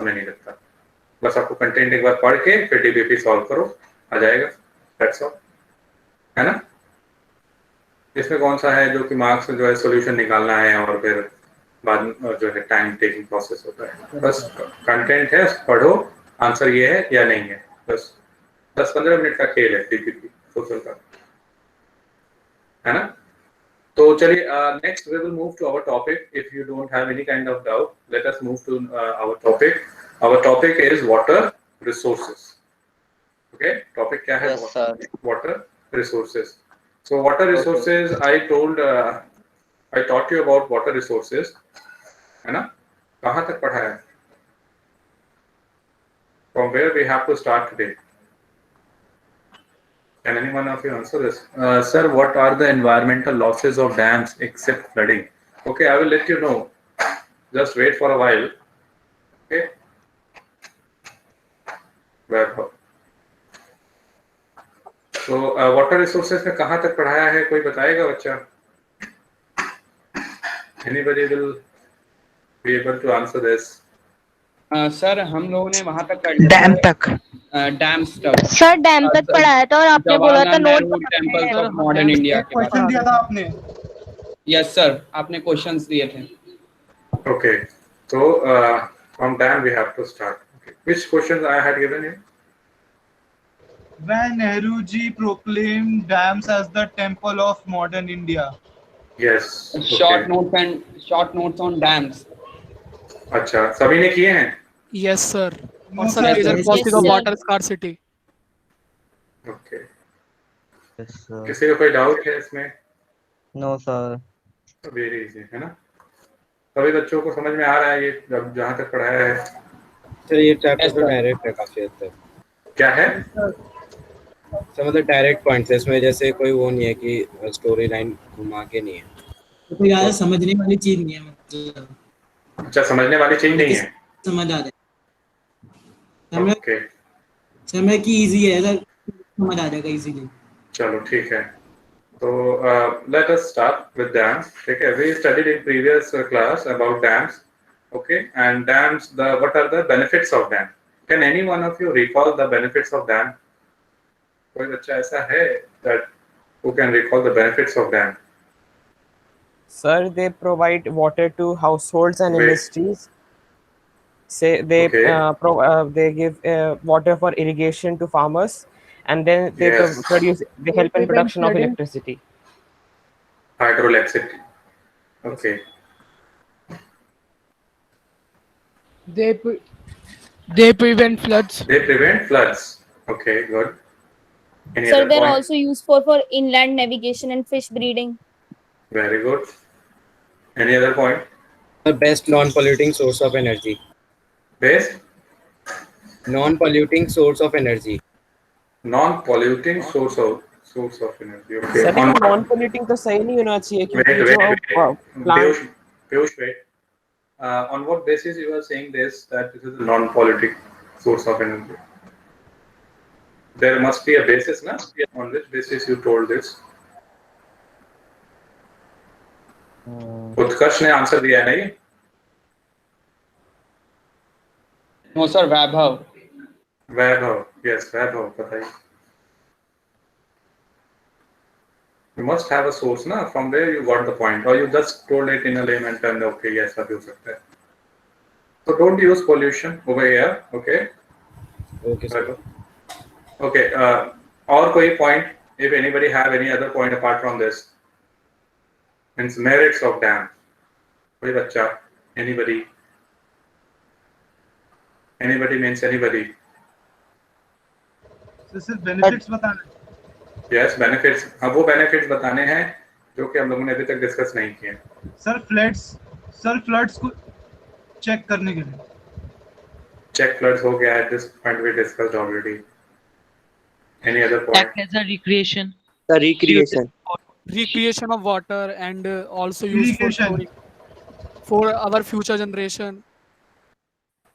समय नहीं लगता, बस आपको कंटेंट एक बार पढ़ के फिर डीबीपी सॉल्व करो, आ जाएगा, दैट्स ऑल, है ना। इसमें कौन सा है जो कि मार्क्स जो है सॉल्यूशन निकालना है और फिर बाद में जो है टाइम टेकिंग प्रोसेस होता है। बस कंटेंट है, पढ़ो, आंसर ये है या नहीं है, बस 10-15 मिनट का खेल है डीबीपी सोशल का, है ना। तो चलिए, next we will move to our topic. If you don't have any kind of doubt, let us move to our topic. Our topic is water resources. Okay, topic क्या है? Yes sir. Water resources. So water okay resources, I taught you about water resources, है ना। कहाँ तक पढ़ा है? From where we have to start today? Can anyone of you answer this? Sir, what are the environmental losses of dams except flooding? Okay, I will let you know. Just wait for a while. Okay. Where? So water resources में कहाँ तक पढ़ाया है, कोई बताएगा बच्चा? Anybody will be able to answer this? Sir हम लोगों ने वहां तक कर लिया डैम तक। डैम्स तक। सर डैम तक पढ़ाया था और आपने बोला था Jawaharlal note Nehru temples of modern India के क्वेश्चन दिया था आपने। यस सर, आपने क्वेश्चंस दिए थे। Okay. So from dam we have to start. Okay. Which questions I had given you? When Nehruji proclaimed dams as the temple of modern India. Yes. Short notes on dams. अच्छा, सभी ने किए हैं? Yes, sir. No, Also, sir. reason Yes, causing of sir. water scarcity. Okay. Yes sir. किसी का कोई doubt है इसमें? No sir. वेरी इजी, है ना। सभी बच्चों को समझ में आ रहा है ये जहाँ तक पढ़ाया है? सर ये चैप्टर तो डायरेक्ट है काफी हद तक। क्या है? सर मतलब डायरेक्ट पॉइंट्स है इसमें, जैसे कोई वो नहीं है कि स्टोरी लाइन घुमा के नहीं है। तो कोई ज्यादा समझने वाली चीज नहीं है, मतलब अच्छा, समझने वाली चीज नहीं है। समझ आ जाए ओके, समय की इजी है सर, समझ आ जाएगा इजीली। चलो ठीक है। तो let us start with dams. ठीक है, we studied in previous class about dams. Okay, and dams, what are the benefits of dam? Can any one of you recall the benefits of dam? कोई बच्चा ऐसा है that who can recall the benefits of dam? Sir, they provide water to households and Wait. industries. Say they Okay. they give water for irrigation to farmers, and then they Yes. they help in production of electricity. Hydroelectricity. Okay. They prevent floods. They prevent floods. Okay, good. Any Sir, other they're point? also used for inland navigation and fish breeding. Very good. Any other point? The best non-polluting source of energy. Best Non-polluting source of energy. non-polluting source of energy. Okay. Sir, On non-polluting तो सही नहीं होना चाहिए wait, क्योंकि wait, जो wait. plant Piyush, wait. On what basis you are saying this, that this is a non-polluting source of energy? There must be a basis, na? On which basis you told this? उत्कर्ष ने answer दिया नहीं? No sir, वैभव। वैभव, yes, वैभव, बताइए। You must have a source, na? From where you got the point, or you just told it in a layman term. Okay, yes, अभी हो सकता है। So don't use pollution over here, okay? Okay, sir. Okay. और कोई point? If anybody have any other point apart from this, means merits of dam. कोई बच्चा? Anybody? Anybody means anybody. सिर्फ benefits बताना है। Yes, benefits. हाँ, वो benefits बताने हैं जो कि हम लोगों ने अभी तक डिस्कस नहीं किए। सर फ्लड्स को चेक करने के लिए। Check floods हो गया है, this point we discussed already. Any other point? Act as a recreation. The recreation. Recreation of water and also used for Irrigation. storing for our future generation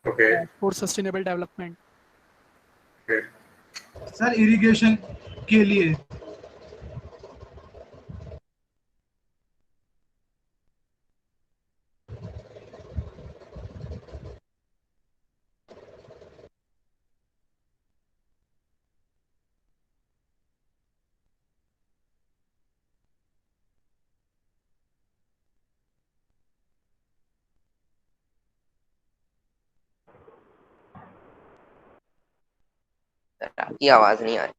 Okay. for sustainable development. Okay. Sir irrigation के लिए। आपकी आवाज नहीं आ रही।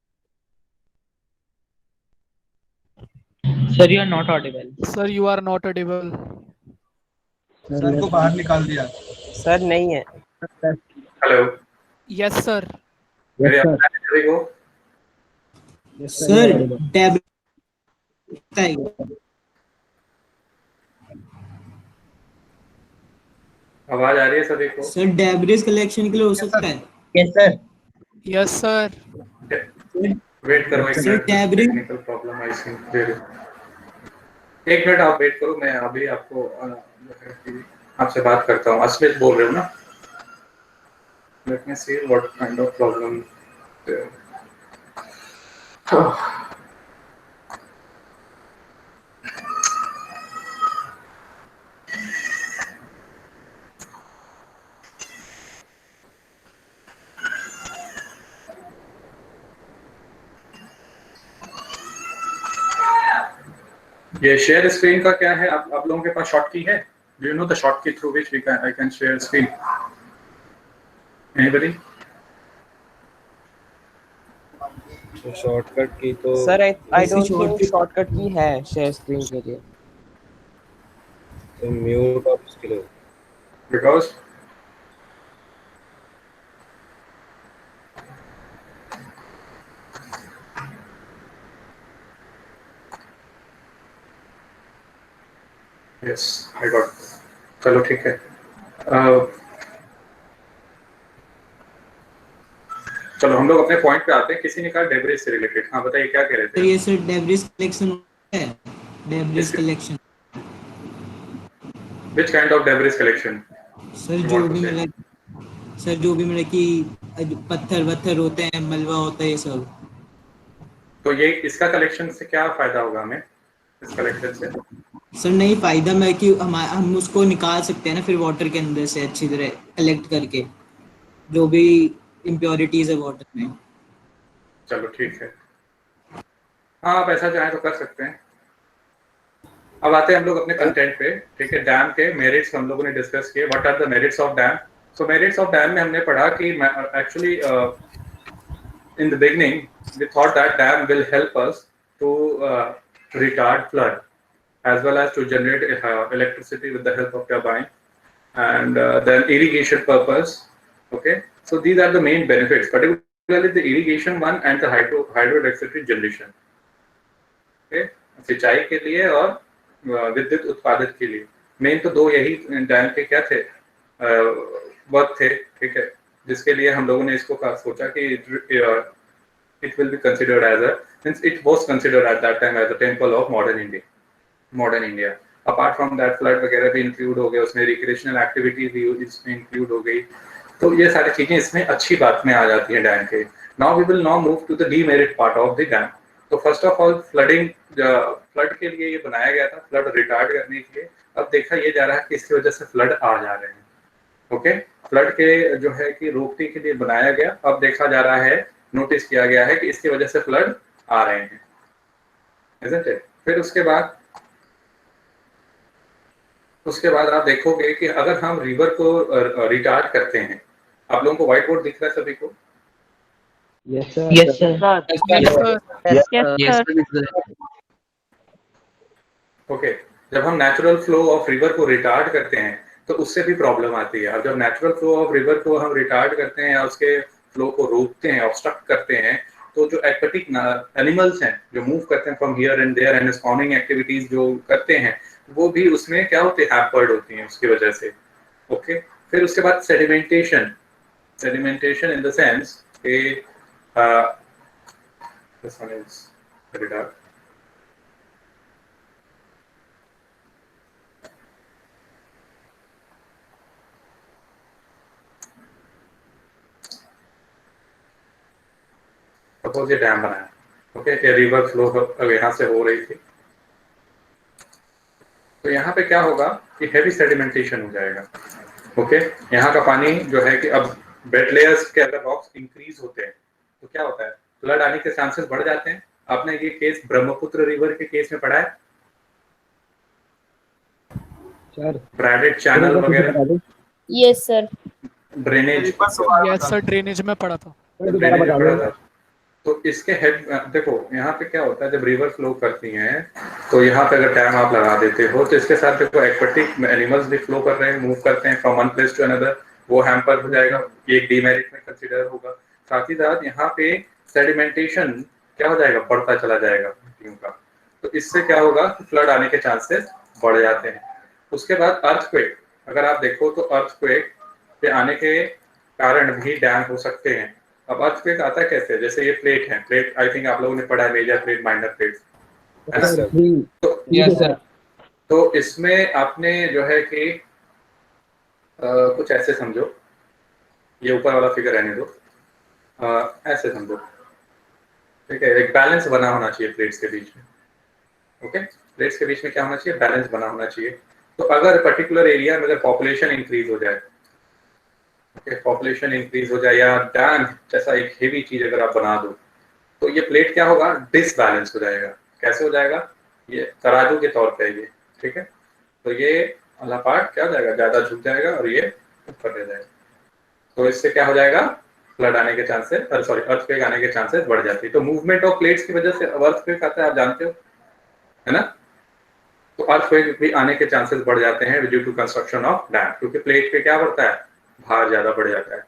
Sir, you are not audible. Sir, you are not audible. Sir को बाहर निकाल दिया। सर नहीं है। Hello, Yes, sir. मेरी आवाज आ रही है सभी को? सर टैब आवाज आ रही है सभी को? सर डेब्रिस कलेक्शन के लिए हो सकता है। Yes, sir. Yes, sir. Wait करो एक सर, मिनट, टैबरिंग- टेक्निकल प्रॉब्लम आई थिंक। एक मिनट आप वेट करो, मैं अभी आपको आपसे बात करता हूँ। अस्मित बोल रहे हो ना? Let me C what kind of problem. ये शेयर स्क्रीन का क्या है? आप लोगों के पास शॉर्ट की है? Do you know the short key through which I can share screen? Anybody? Shortcut key तो सर आई ऐसी डोंट थिंक shortcut- शॉर्टकट की है शेयर स्क्रीन के लिए। म्यूट और उसके लिए बिकॉज यस आई गॉट। चलो ठीक है। चलो हम लोग अपने पॉइंट पे आते हैं। किसी ने कहा डेब्रिस से रिलेटेड। हाँ बताइए क्या कह रहे सर थे? ये सर डेब्रिस कलेक्शन है। Debris collection which kind of debris collection? Sir जो भी मतलब कि पत्थर वत्थर होते हैं, मलबा होता है, ये सब। तो ये इसका कलेक्शन से क्या फायदा होगा हमें, इस कलेक्शन से? सर नहीं फायदा मैं कि हम उसको निकाल सकते हैं ना फिर वाटर के अंदर से अच्छी तरह कलेक्ट करके जो भी इम्प्योरिटीज है वाटर में। चलो ठीक है, हाँ आप ऐसा चाहें तो कर सकते हैं। अब आते हैं हम लोग अपने कंटेंट पे। ठीक है, डैम के मेरिट्स हम लोगों ने डिस्कस किए। What are the merits of dam? So merits of dam में हमने पढ़ा कि actually in the beginning we thought that dam will help us to retard flood as well as to generate electricity with the help of turbine and then irrigation purpose. Okay, so these are the main benefits, particularly the irrigation one and the hydroelectricity generation. Okay, सिंचाई के लिए और विद्युत उत्पादन के लिए main तो दो यही डैम के क्या थे, वर्क थे। ठीक है, जिसके लिए हम लोगों ने इसको सोचा कि it will be considered as a, since it was considered at that time as a temple of modern India. Apart from that flood वगैरह भी इंक्लूड हो गए उसमें, रिक्रिएशनल एक्टिविटीज भी इसमें इंक्लूड हो गई। तो ये सारी चीजें इसमें अच्छी बात में आ जाती हैं डैम के। Now we will now move to the demerit part of the dam. तो first of all flooding, flood के लिए ये बनाया गया था, फ्लड रिटार्ड करने के लिए। अब देखा ये जा रहा है कि इसकी वजह से फ्लड आ जा रहे हैं। ओके, फ्लड के जो है कि रोकने के लिए बनाया गया। अब देखा जा रहा है, नोटिस किया गया है कि इसकी वजह से फ्लड आ रहे हैं, isn't it? फिर उसके बाद आप देखोगे कि अगर हम रिवर को रिटार्ड करते हैं, आप लोगों को व्हाइट बोर्ड दिख रहा है सभी को? Yes, sir. Yes, sir. Okay, जब हम नेचुरल फ्लो ऑफ रिवर को रिटार्ड करते हैं तो उससे भी प्रॉब्लम आती है। अब जब नेचुरल फ्लो ऑफ रिवर को हम रिटार्ड करते हैं या उसके फ्लो को रोकते हैं, ऑब्स्ट्रक्ट करते हैं, तो जो एक्वेटिक एनिमल्स हैं जो मूव करते हैं from here and there and spawning activities जो करते हैं, वो भी उसमें क्या होते हैं, हैम्पर्ड होती हैं उसकी वजह से। ओके, फिर उसके बाद सेडिमेंटेशन इन द सेंस कि this one is very dark. Suppose ये डैम बनाया, ओके, ये रिवर फ्लो यहाँ से हो रही थी, तो यहाँ पे क्या होगा कि हैवी सेडिमेंटेशन हो जाएगा। ओके, यहाँ का पानी जो है कि अब बेड लेयर्स के अगर रॉक्स इंक्रीज होते हैं तो क्या होता है, फ्लड आने के चांसेस बढ़ जाते हैं। आपने ये केस ब्रह्मपुत्र रिवर के केस में पढ़ा है, ब्रैडेड चैनल वगैरह, yes sir. Drainage, Yes, sir. Drainage में पड़ा था। ड्रेनेज पढ़ा था। तो इसके हेड देखो यहाँ पे क्या होता है, जब रिवर फ्लो करती हैं तो यहाँ पे अगर डैम आप लगा देते हो तो इसके साथ देखो एक्वेटिक एनिमल्स भी फ्लो कर रहे हैं, मूव करते हैं from one place to another, वो हैम्पर हो जाएगा, ये एक डीमेरिट में कंसीडर होगा। साथ ही साथ यहाँ पे सेडिमेंटेशन क्या हो जाएगा, बढ़ता चला जाएगा मिट्टियों का, तो इससे क्या होगा, फ्लड आने के चांसेस बढ़ जाते हैं। उसके बाद अर्थक्वेक, अगर आप देखो तो अर्थक्वेक पे आने के कारण भी डैम हो सकते हैं। अब अर्थक्वेक आता है कैसे, जैसे ये प्लेट है, प्लेट आई थिंक आप लोगों ने पढ़ा है, मेजर प्लेट माइनर प्लेट, है ना? Yes, sir. तो इसमें आपने जो है कि कुछ ऐसे समझो, ये ऊपर वाला फिगर रहने दो, ऐसे समझो, ठीक है, एक बैलेंस बना होना चाहिए प्लेट्स के बीच में। ओके, प्लेट्स के बीच में क्या होना चाहिए, बैलेंस बना होना चाहिए। तो अगर पर्टिकुलर एरिया में अगर पॉपुलेशन इंक्रीज हो जाए, पॉपुलेशन इंक्रीज हो जाए या डैम जैसा एक हेवी चीज अगर आप बना दो, तो ये प्लेट क्या होगा, डिसबैलेंस हो जाएगा। कैसे हो जाएगा, ये तराजू के तौर पे ये, ठीक है, तो ये वाला पार्ट क्या हो जाएगा, ज्यादा झुक जाएगा और ये ऊपर रह जाएगा, तो इससे क्या हो जाएगा, फ्लड आने के चांसेस, सॉरी अर्थक्वेक आने के चांसेस बढ़ जाती है। तो मूवमेंट ऑफ प्लेट्स की वजह से अर्थक्वेक आता है, आप जानते हो, है ना? तो अर्थक्वेक भी आने के चांसेस बढ़ जाते हैं due to construction of dam, क्योंकि प्लेट पे क्या बढ़ता है, भार ज्यादा बढ़ जाता है।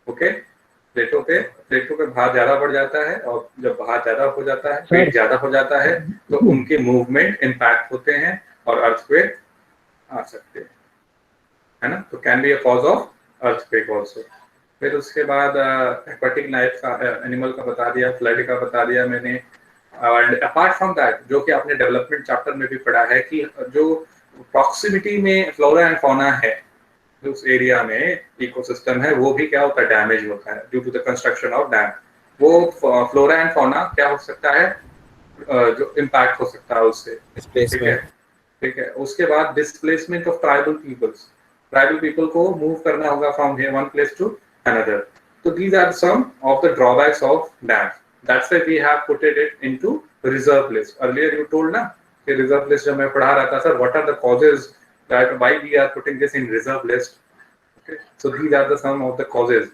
ओके, प्लेटों पे भार ज्यादा बढ़ जाता है, और जब भार ज्यादा हो जाता है, वेट ज्यादा हो जाता है, तो उनके मूवमेंट इम्पैक्ट होते हैं और अर्थक्वेक आ सकते हैं, है ना? तो can be a cause of earthquake also. फिर उसके बाद एक्वाटिक लाइफ का, एनिमल का बता दिया, फ्लड का बता दिया मैंने। एंड अपार्ट फ्रॉम दैट, जो कि आपने डेवलपमेंट चैप्टर में भी पढ़ा है, कि जो प्रॉक्सिमिटी में फ्लोरा एंड फौना है, उस एरिया में इकोसिस्टम है, वो भी क्या होता है, डैमेज होता है due to the construction of dam. वो फ्लोरा एंड फौना क्या हो सकता है, जो इम्पैक्ट हो सकता है उससे, ठीक है। उसके बाद डिस्प्लेसमेंट ऑफ ट्राइबल पीपल को मूव करना होगा from one place to another. तो these are some of the drawbacks of dam, that's why we have putted it into reserve list. Earlier you told ना कि रिजर्व लिस्ट जब मैं पढ़ा रहा था, sir what are the causes that why we are putting this in reserve list. Okay, so these are the some of the causes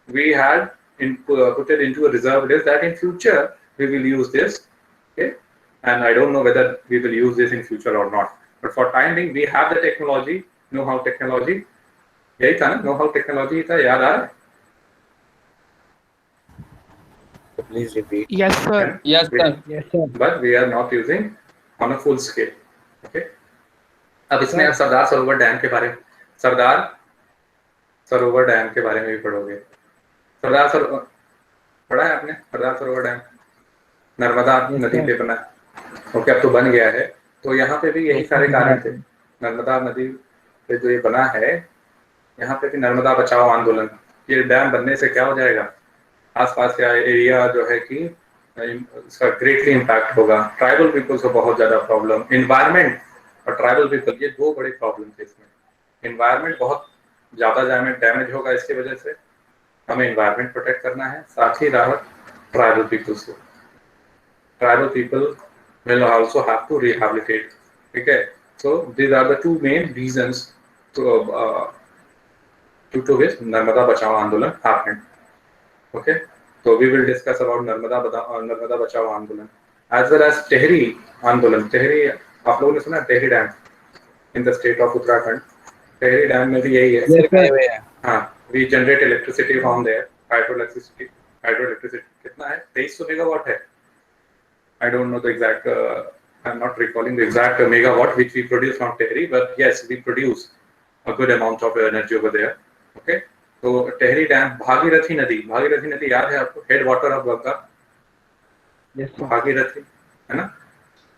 we had put it into a reserve list, that in future we will use this. Okay, and I don't know whether we will use this in future or not, but for time being we have the technology, know how technology, yahi tha na, know how technology tha, yaad aa raha hai? Please repeat. Yes, sir. Yes, sir. Yes, sir. But we are not using on a full scale. Okay, अब इसमें आप सरदार Sarovar dam के बारे में, सरदार Sarovar dam के बारे में भी पढ़ोगे। सरदार सरोवर पढ़ा है आपने, सरदार सरोवर डैम नर्मदा नदी पे बना है। ओके, अब तो बन गया है, तो यहाँ पे भी यही सारे कारण थे। नर्मदा नदी पे जो ये बना है, यहाँ पे भी नर्मदा बचाओ आंदोलन, ये डैम बनने से क्या हो जाएगा, आसपास का एरिया जो है कि इसका ग्रेटली इम्पैक्ट होगा। ट्राइबल पीपल्स को बहुत ज्यादा प्रॉब्लम, इन्वायरमेंट और ट्राइबल पीपल, ये दो बड़े प्रॉब्लम थे इसमें। इन्वायरमेंट बहुत ज्यादा डैमेज होगा इसकी वजह से, हमें इन्वायरमेंट प्रोटेक्ट करना है, साथ ही राहत ट्राइबल पीपल्स को, tribal people will also have to rehabilitate. ठीक है, so these are the two main reasons to which Narmada Bachao Andolan happened. Okay, so we will discuss about Narmada Bachao Andolan as well as Tehri आंदोलन। टेहरी आप लोगों ने सुना, Tehri dam in the state of Uttarakhand. Tehri dam में भी यही है। हाँ, we generate electricity from there, hydroelectricity कितना है, 2300 मेगावाट है। I don't know the exact, I'm not recalling the exact megawatt which we produce from Tehri, but yes, we produce a good amount of energy over there. Okay, तो Tehri dam, Bhagirathi नदी याद है आपको, head water of Ganga, Bhagirathi, है ना?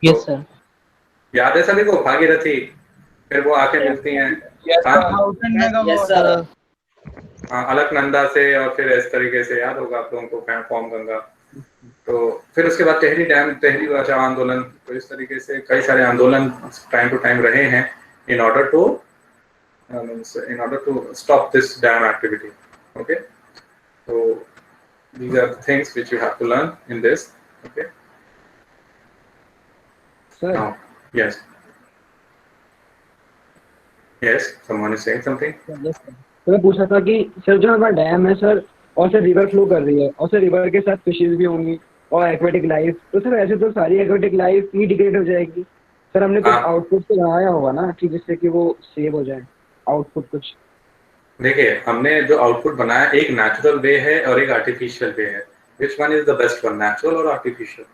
Yes, sir. याद है सभी को भागीरथी? फिर वो आके मिलती हैं, हाँ, अलकनंदा से, और फिर इस तरीके से याद होगा आप लोगों को, फॉर्म गंगा। तो फिर उसके बाद टेहरी डैम, टेहरी बचाओ आंदोलन, तो इस तरीके से कई सारे आंदोलन टाइम टू टाइम रहे हैं in order to stop this dam activity. Okay, so these are the things which you have to learn in this. Okay, Sir. now, yes, someone is saying something. Yes, sir. तो मैं पूछ रहा था कि sir जो हमारा dam है sir, और सर रिवर फ्लो कर रही है और सर रिवर के साथ फिशेज भी होंगी और एक्वेटिक लाइफ, तो सर ऐसे तो सारी एक्वेटिक लाइफ ही डिग्रेड हो जाएगी। सर हमने कुछ आउटपुट तो लगाया होगा ना कि जिससे कि वो सेव हो जाए आउटपुट कुछ। देखिए हमने जो आउटपुट बनाया एक नेचुरल वे है और एक आर्टिफिशियल वे है। Which one is the best one, natural और आर्टिफिशियल?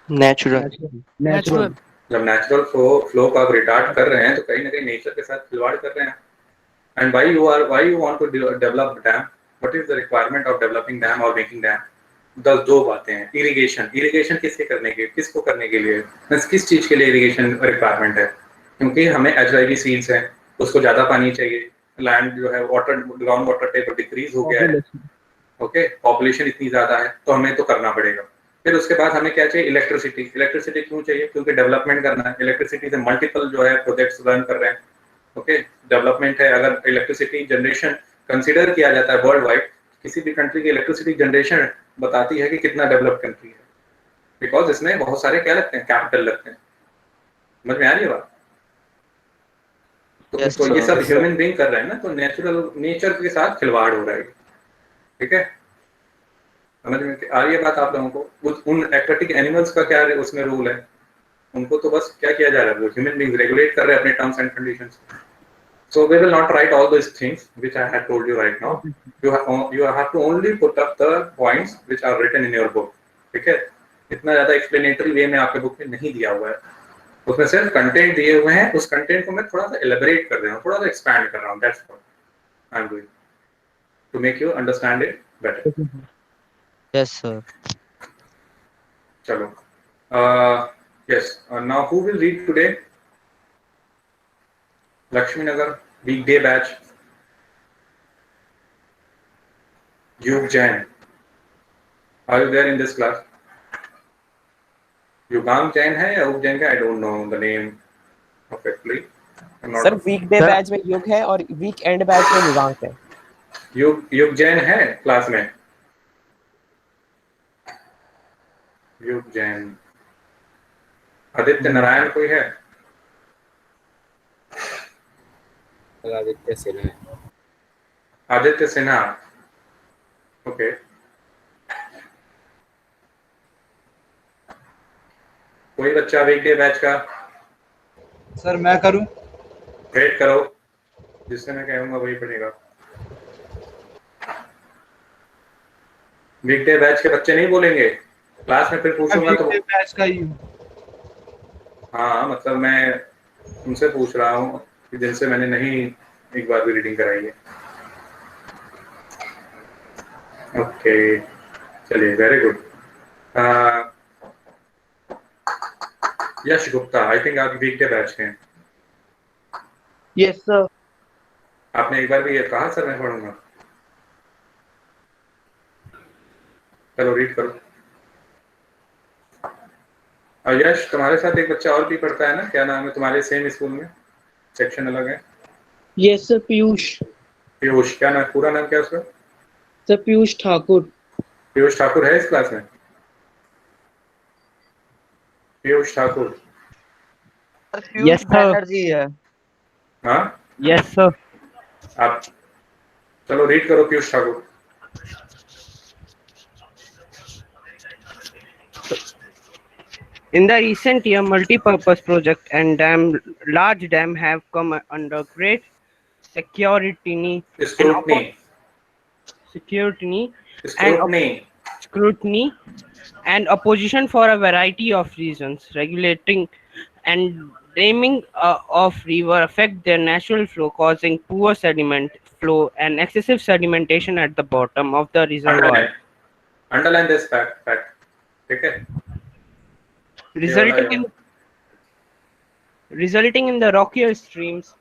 नेचुरल। जब नेचुरल फ्लो को आप रिटार्ड कर रहे हैं तो कहीं ना कहीं नेचर के साथ खिलवाड़ कर रहे हैं। And why you want to develop dam, what is the requirement of developing dam और मेकिंग डैम? दो बातें हैं। इरिगेशन किसको करने के लिए, किस चीज के लिए इरिगेशन रिक्वायरमेंट है? क्योंकि हमें HIV सीड्स है, उसको ज्यादा पानी चाहिए, लैंड जो है water ground water table decrease हो गया है, ओके, पॉपुलेशन इतनी ज्यादा है तो हमें तो करना पड़ेगा। फिर उसके बाद हमें क्या चाहिए? इलेक्ट्रिसिटी क्यों चाहिए? क्योंकि डेवलपमेंट करना है। इलेक्ट्रिसिटी से मल्टीपल जो है प्रोजेक्ट्स रन कर रहे हैं, ओके, डेवलपमेंट है। अगर इलेक्ट्रिसिटी जनरेशन कंसीडर किया जाता है वर्ल्ड वाइड, किसी भी कंट्री की इलेक्ट्रिसिटी जनरेशन बताती है कि कितना डेवलप कंट्री है, बिकॉज इसमें बहुत सारे क्या लगते हैं, कैपिटल लगते हैं। समझ में आ रही है बात? तो ये सब ह्यूमन बीइंग कर रहे हैं ना, तो नेचर के साथ खिलवाड़ हो रहा है, ठीक है? समझ में आ रही है बात आप लोगों को? उन एक्वेटिक एनिमल्स का क्या उसमें रूल है? उनको तो बस क्या किया जा रहा है, वो ह्यूमन बीइंग रेगुलेट कर रहे हैं अपने terms and conditions. So we will not write all those things which I had told you right now. You have to only put up the points which are written in your book. ठीक है? इतना ज्यादा explanatory वे में आपके book में नहीं दिया हुआ है, उसमें सिर्फ कंटेंट दिए हुए हैं। उस कंटेंट को मैं थोड़ा सा एलेबरेट कर रहा हूँ, थोड़ा सा एक्सपैंड कर रहा हूँ। That's what I'm doing to make you understand it better. Yes, sir. चलो, yes. Now who will read today? Lakshmi Nagar weekday batch. Yug Jain. Are you there in this class? Yugang Jain है या Yug Jain का? I don't know the name perfectly. Sir weekday batch में युग है और weekend batch में युगांक है। युग जैन है क्लास में? युग जैन। आदित्य नारायण कोई है? आदित्य सिन्हा है। आदित्य सिन्हा, ओके। कोई बच्चा वीकडे बैच का? सर मैं करूं? वेट करो, जिससे मैं कहूंगा वही पढ़ेगा। वीकडे बैच के बच्चे नहीं बोलेंगे क्लास में, फिर पूछूंगा तो बैच का ही। हाँ, मतलब मैं उनसे पूछ रहा हूँ कि जिनसे मैंने नहीं एक बार भी रीडिंग कराई है। ओके, चलिए, very good. Yash Gupta, I think आप वीकडे बैच के हैं। Yes, sir. आपने एक बार भी ये कहा सर मैं पढ़ूंगा? चलो रीड करो। यश, तुम्हारे साथ एक बच्चा और भी पढ़ता है ना, क्या नाम है तुम्हारे सेम स्कूल में? सेक्शन अलग है। Yes, sir. Piyush. पीयूष, क्या नाम, पूरा नाम क्या है उसका? Sir, Piyush Thakur. Piyush Thakur है इस क्लास में? पीयूष ठाकुर? Yes, sir. हाँ, Yes, sir. आप चलो रीड करो Piyush Thakur. In the recent year, multi-purpose project and large dam have come under great scrutiny and opposition for a variety of reasons. Regulating and damming of river affect their natural flow, causing poor sediment flow and excessive sedimentation at the bottom of the reservoir. Underline this fact. ठीक है? Resulting in the rockier streams,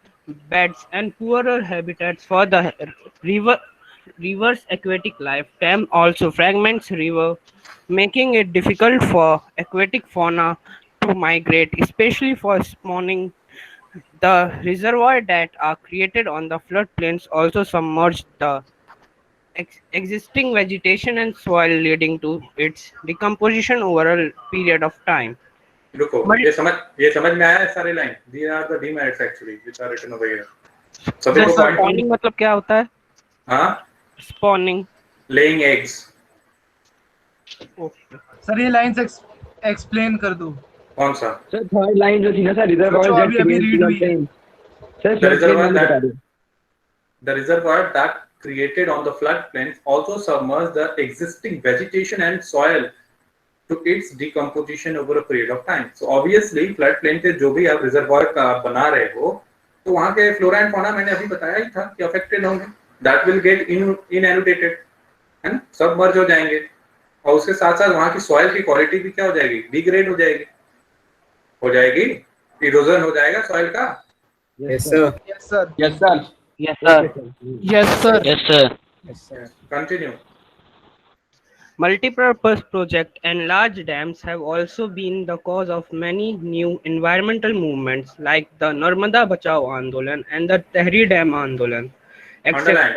beds, and poorer habitats for the river's aquatic life. Dam also fragments river, making it difficult for aquatic fauna to migrate, especially for spawning. The reservoir that are created on the floodplains also submerge the existing vegetation and soil, leading to its decomposition over a period of time. रुको, ये समझ में आया है सारे line? These are the demerits actually which are written over here. सभी को spawning मतलब क्या होता है? हाँ, spawning. laying eggs. Okay. Sir ये लाइंस एक्सप्लेन कर दो. कौन सा? सर थर्ड लाइन जो थी ना सर, रिजर्वॉयर जो दैट अभी क्रिएट्स read द हुई है. Plain. Sir The flood plain reservoir मैंने बता that दिया. the reservoir that created on the floodplains also submerged the existing vegetation and soil to its decomposition over a period of time. So obviously floodplain पे जो भी आप reservoir का बना रहे हो, तो वहाँ के flora and fauna मैंने अभी बताया ही था कि affected होंगे. That will get inundated, है ना? सबमर्ज हो जाएंगे. और उसके साथ साथ वहाँ की सॉइल की क्वालिटी भी क्या हो जाएगी? डिग्रेड हो जाएगी. इरोजन हो जाएगा सॉइल का. Yes, sir. Yes sir. Yes, sir. Yes, sir. Yes, sir. Yes, sir. Yes, sir. Continue. Multipurpose projects and large dams have also been the cause of many new environmental movements like the Narmada Bachao Andolan and the Tehri Dam Andolan, etc. Underline.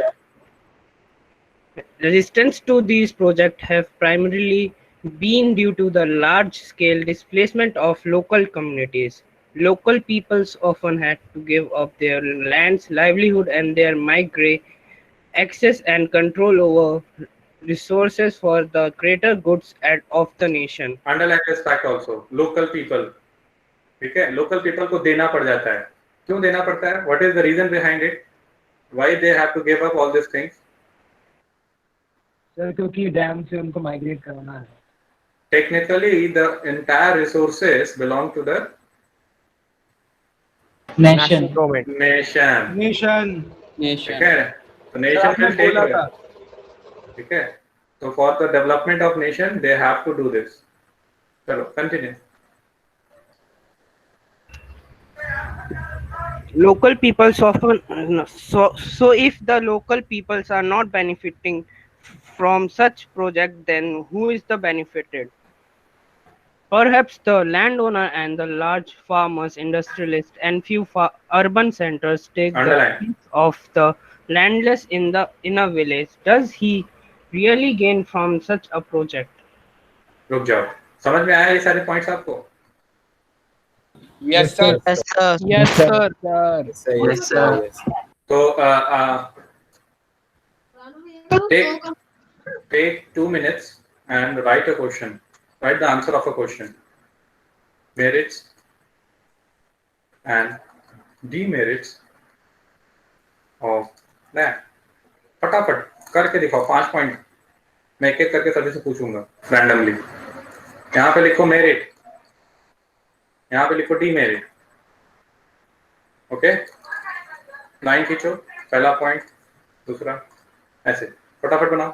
Resistance to these projects have primarily been due to the large-scale displacement of local communities. Local peoples often had to give up their lands, livelihood, and their migrate access and control over resources for the greater goods of the nation. Underline this fact also. Local people. ठीक है? Local people को देना पड़ जाता है. क्यों देना पड़ता है? What is the reason behind it? Why they have to give up all these things? Sir क्योंकि डैम से उनको माइग्रेट करवाना है. Technically, the entire resources belong to the Nation. Government. nation. Nation. ठीक है? तो nation आपने will take बोला it. था. ठीक है? So for the development of nation, they have to do this. चलो, continue. Local peoples often so if the local peoples are not benefiting from such project, then who is the benefited? Perhaps the landowner and the large farmers, industrialists, and few urban centers take the Underline. piece of the landless in a village. Does he really gain from such a project? रुक जाओ. समझ में आया ये सारे points आपको? Yes, sir. Yes, sir. Yes, sir. Yes, sir. Yes, sir. Yes. तो take 2 minutes and write a question. Write the answer of a question. Merits and demerits of that. फटाफट करके दिखाओ 5 पॉइंट. मैं एक एक करके सभी से पूछूंगा रैंडमली. यहाँ पे लिखो मेरिट, यहाँ पे लिखो डीमेरिट. ओके, लाइन खींचो. पहला पॉइंट, दूसरा, ऐसे फटाफट बनाओ.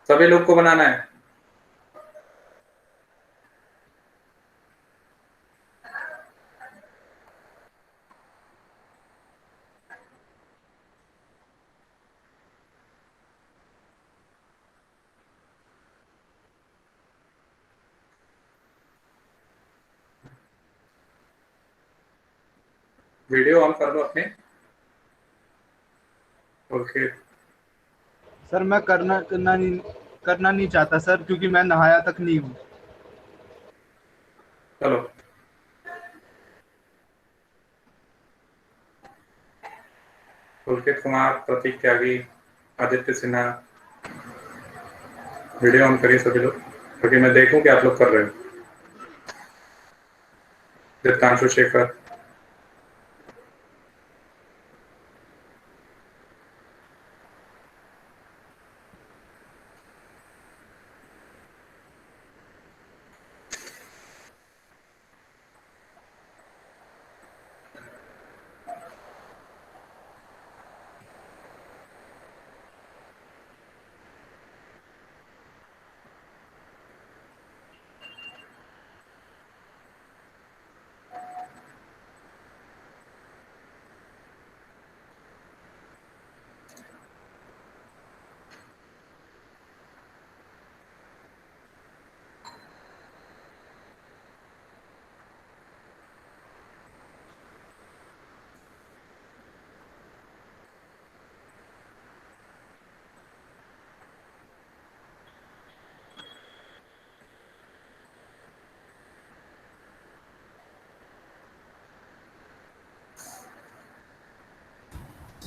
सभी लोग को बनाना है. वीडियो ऑन कर लो अपने. ओके. सर मैं करना नहीं चाहता सर, क्योंकि मैं नहाया तक नहीं हूँ. चलो. पुलकित कुमार, प्रतीक त्यागी, आदित्य सिन्हा, वीडियो ऑन करिए सभी लोग, क्योंकि मैं देखूं कि आप लोग कर रहे हो. Diptanshu Shekhar.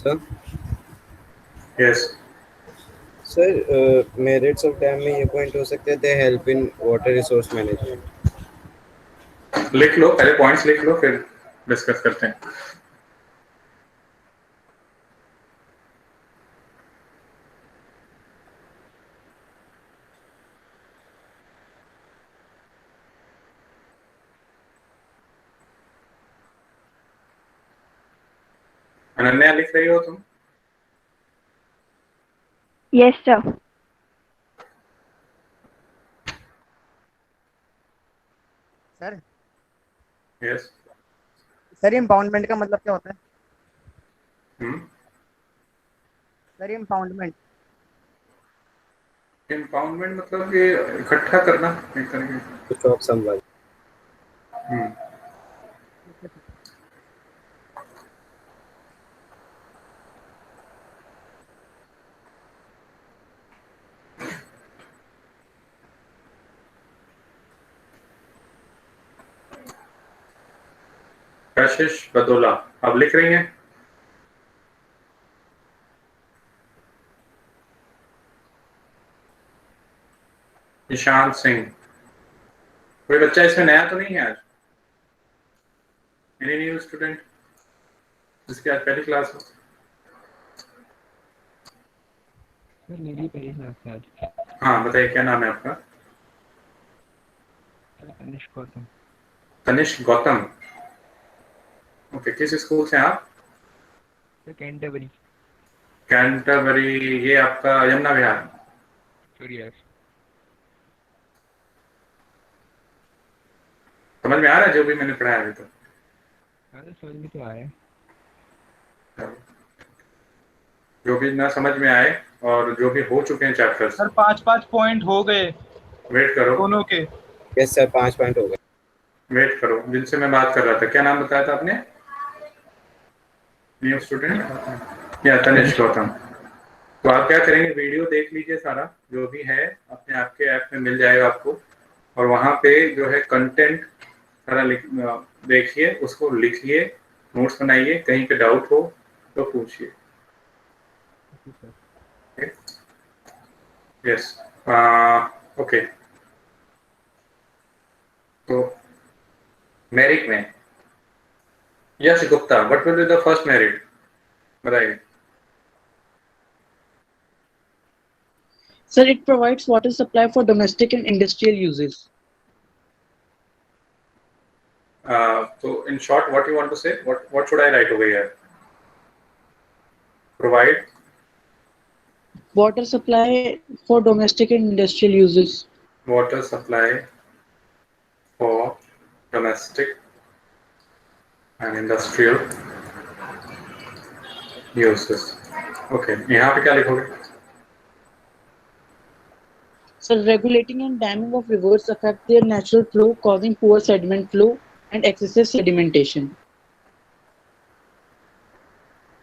Sir. Yes. Sir merits of dam में ये पॉइंट हो सकते हैं, they help in water resource management. लिख लो, पहले पॉइंट्स लिख लो, फिर डिस्कस करते हैं। अनन्या लिख रही हो तुम? Yes sir. Sir yes. Sir impoundment का मतलब क्या होता है? सर इम्पाउंडमेंट इम्पाउंडमेंट मतलब ये इकट्ठा करना एक तरह कुछ स्टॉक संभाल। कशिश बदोला अब लिख रही हैं? निशांत सिंह, कोई बच्चा इसमें नया तो नहीं है आज? एनी न्यू स्टूडेंट जिसकी आज पहली क्लास हो? सर मेरी पहली क्लास है आज। हाँ बताइए, क्या नाम है आपका? तनिष्क गौतम। तनिष्क गौतम, ओके। किस स्कूल से हैं आप? कैंटरबरी। कैंटरबरी, ये आपका यमुना विहार? समझ में आ रहा है जो भी मैंने पढ़ाया अभी तक? समझ में तो आया। जो भी ना समझ में आए और जो भी हो चुके हैं चैप्टर्स। सर 5-5 पॉइंट हो गए वेट करो दोनों के। यस सर 5 पॉइंट हो गए। वेट करो, जिनसे मैं बात कर रहा था, क्या नाम बताया था आपने? न्यू स्टूडेंट या तनिष्क गौतम। तो आप क्या करेंगे, वीडियो देख लीजिए, सारा जो भी है अपने आपके ऐप में मिल जाएगा आपको, और वहाँ पे जो है कंटेंट सारा देखिए, उसको लिखिए, नोट्स बनाइए, कहीं पे डाउट हो तो पूछिए। Yes, okay. तो मेरिट में Yash Gupta, what will be the first merit, बताइए। Sir, it provides water supply for domestic and industrial uses. So in short, what you want to say? What should I write over here? Provide Water supply for domestic and industrial uses. water supply for domestic and industrial uses. Okay, यहाँ पे क्या लिखोगे? So regulating and damming of rivers affect their natural flow, causing poor sediment flow and excessive sedimentation.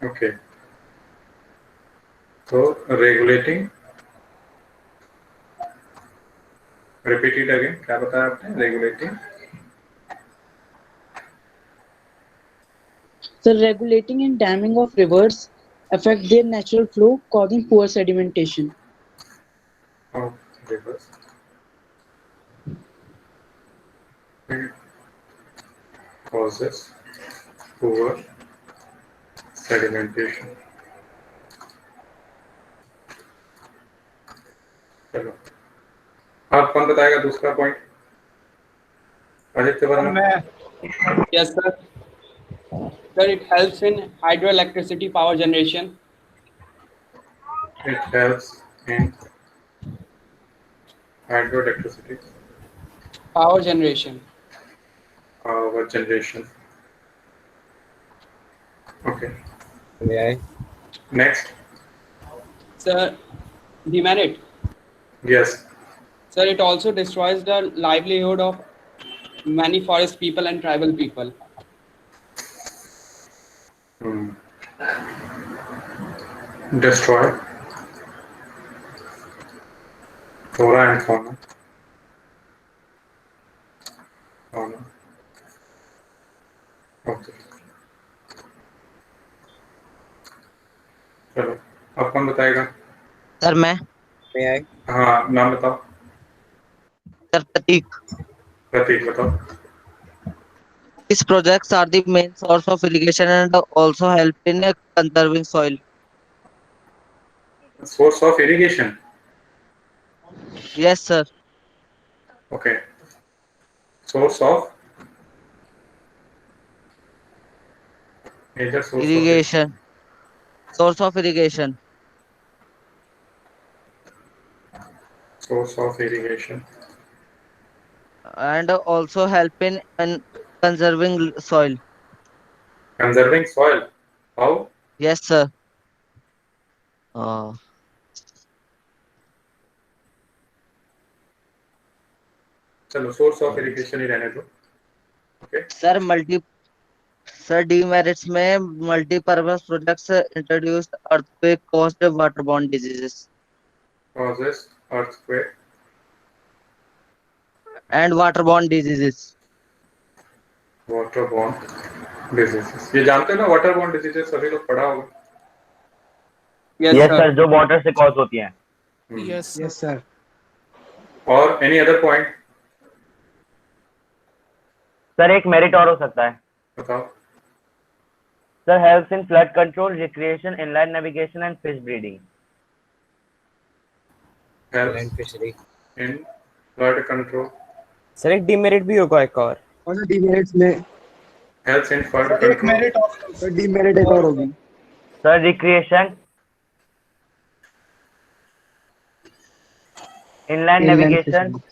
Okay. So regulating, repeat it again. क्या बताया आपने? Regulating. So regulating and damming of rivers affect their natural flow, causing poor sedimentation. Oh, rivers. Causes poor sedimentation. चलो, आप कौन बताएगा दूसरा point? Aditya Verma. मैं। Yes, sir. Sir, it helps in hydroelectricity power generation. It helps in hydroelectricity Power generation. power generation. Okay. May I? Next. Sir, demerit. Yes. Sir, it also destroys the livelihood of many forest people and tribal people. Destroy flora and fauna. Okay. चलो अब कौन बताएगा? Sir मैं हाँ, नाम बताओ। Sir प्रतीक। प्रतीक बताओ। These projects are the main source of irrigation and also help in conserving soil. Source of irrigation. Yes, sir. Okay. Source of major source of Irrigation. Source of irrigation. source of irrigation. And also help in conserving soil. Conserving soil. How? Yes, sir. Uh, चलो source of irrigation ही रहने दो. Okay. Sir demerits में multi-purpose projects introduced earthquake caused waterborne diseases. Causes earthquake. And waterborne diseases. Waterborne diseases. ये जानते हो ना waterborne diseases सभी लोग पढ़ा होगा. Yes sir, जो वाटर से कॉज होती हैं. Yes sir. और any other point? सर एक मेरिट और हो सकता है. बताओ. Sir helps in flood control, recreation, inland navigation and fish breeding. Helps fishery. in flood control. Sir एक डिमेरिट भी होगा एक और. और डिमेरिट्स में Helps in flood एक control. मेरिट ऑफ डिमेरिट एक और होगी. Sir recreation, inland navigation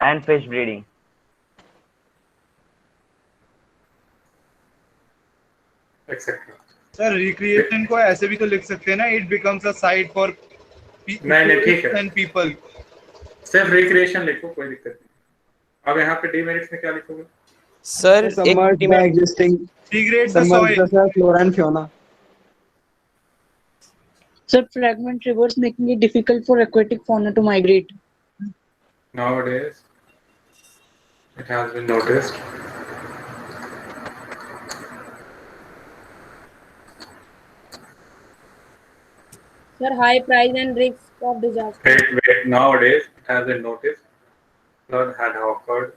and fish breeding. Etc. Sir recreation को ऐसे भी तो लिख सकते हैं ना, it becomes a site for नहीं ठीक है. And people. सिर्फ रिक्रिएशन लिखो, कोई दिक्कत नहीं. अब यहाँ पे डिमेरिट्स में क्या लिखोगे? Sir submerged by existing degrade the submerged soil. The flora and fauna. Sir, fragment rivers making it difficult for aquatic fauna to migrate. Nowadays, it has been noticed. Sir, high price and risk of disaster. Wait. Nowadays, it has been noticed. Flood had occurred.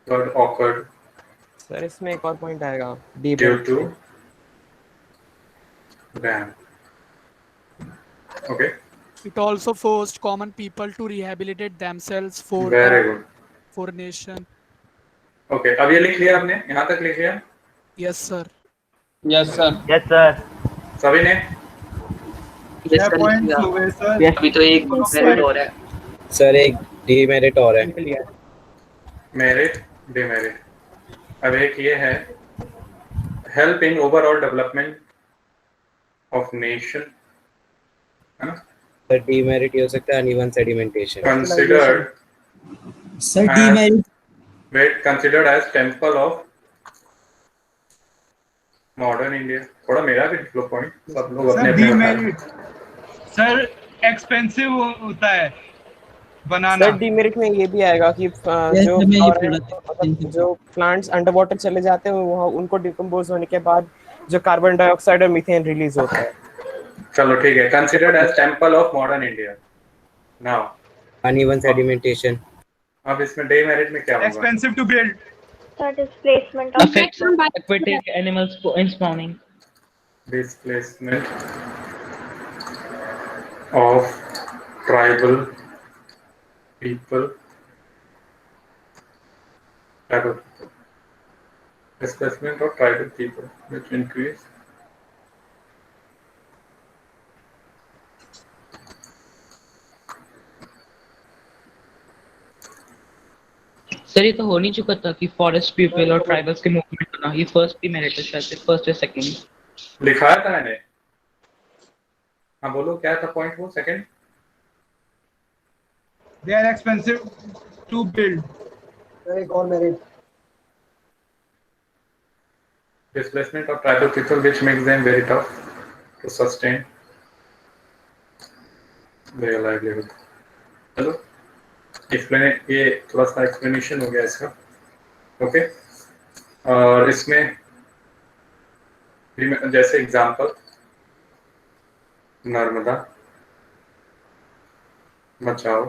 Flood occurred sir इसमें एक और point आएगा. due to dam. Okay. It also forced common people to rehabilitate themselves for Very good. for nation. Okay. अब ये लिख लिया आपने? यहाँ तक लिख लिया? Yes, sir. Yes, sir. Yes sir. सभी ने? क्या पॉइंट्स हो गए सर? अभी तो एक मेरिट हो रहा है. सर एक डिमेरिट और है. Merit, demerit. अब एक ये है help in overall development of nation, है ना? सर डिमेरिट हो सकता है uneven sedimentation. Considered sir demerit considered as temple of modern India. थोड़ा मेरा भी लिख लो पॉइंट, सब लोग अपने सर अपने डीमेरिट सर एक्सपेंसिव होता है बनाना. सर डीमेरिट में ये भी आएगा कि जो प्लांट्स अंडर वाटर चले जाते हैं वहाँ उनको डिकम्पोज होने के बाद जो कार्बन डाइऑक्साइड और मीथेन रिलीज होता है. चलो ठीक है. Considered as temple of modern India. Now uneven sedimentation. अब इसमें डिमेरिट में क्या होगा? Expensive to build. Displacement Effects on aquatic animals in spawning. Displacement of tribal people. Displacement of tribal people, which increase sir ये तो हो नहीं चुका था कि फॉरेस्ट पीपल और ट्राइबल्स के मूवमेंट होना. ये फर्स्ट भी मेरिट है शायद, फर्स्ट या सेकंड लिखाया था मैंने. हाँ बोलो क्या था पॉइंट वो second? They are expensive to build. एक और merit. Displacement of tribal people, which makes them very tough to sustain their livelihood. चलो एक्सप्लेन, ये थोड़ा सा एक्सप्लेनेशन हो गया इसका. ओके. और इसमें जैसे एग्जांपल नर्मदा बचाओ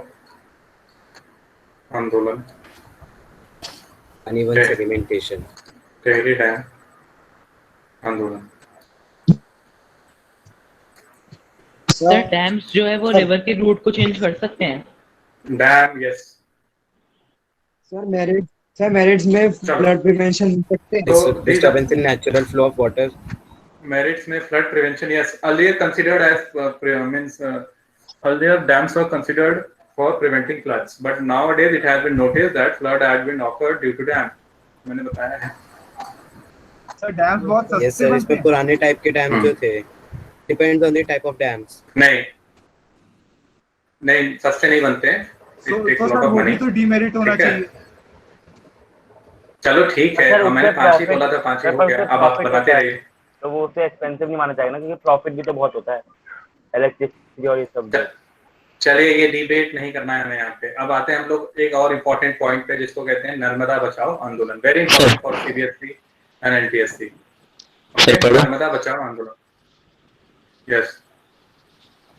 आंदोलन, uneven sedimentation, टेहरी डैम आंदोलन। सर डैम्स जो है वो रिवर के रूट को चेंज कर सकते हैं। Dam yes. सर मेरिट्स में फ्लड प्रिवेंशन हो सकते हैं। disturbance in natural flow of water, merits में flood prevention yes, earlier considered as means earlier dams were considered for preventing floods, but nowadays it has been noticed that flood has been occurred due to dam। मैंने बताया है sir dams बहुत सस्ते yes sir, इसमें पुराने type के dam जो थे, depends on the type of dams। नहीं सस्ते नहीं बनते हैं, it takes a lot of money। तो डीमेरिट होना चाहिए। चलो ठीक है, मैंने 5 ही बोला था, 5 ही हो गया, अब आप बताते रहिए। तो वो उसे एक्सपेंसिव नहीं माना जाएगा ना, क्योंकि प्रॉफिट भी तो बहुत होता है इलेक्ट्रिसिटी और ये सब। चलिए ये डिबेट नहीं करना है हमें यहाँ पे। अब आते हैं हम लोग एक और इम्पोर्टेंट पॉइंट पे जिसको कहते हैं Narmada Bachao Andolan. Very important for CBSE and NTSC. Narmada Bachao Andolan yes.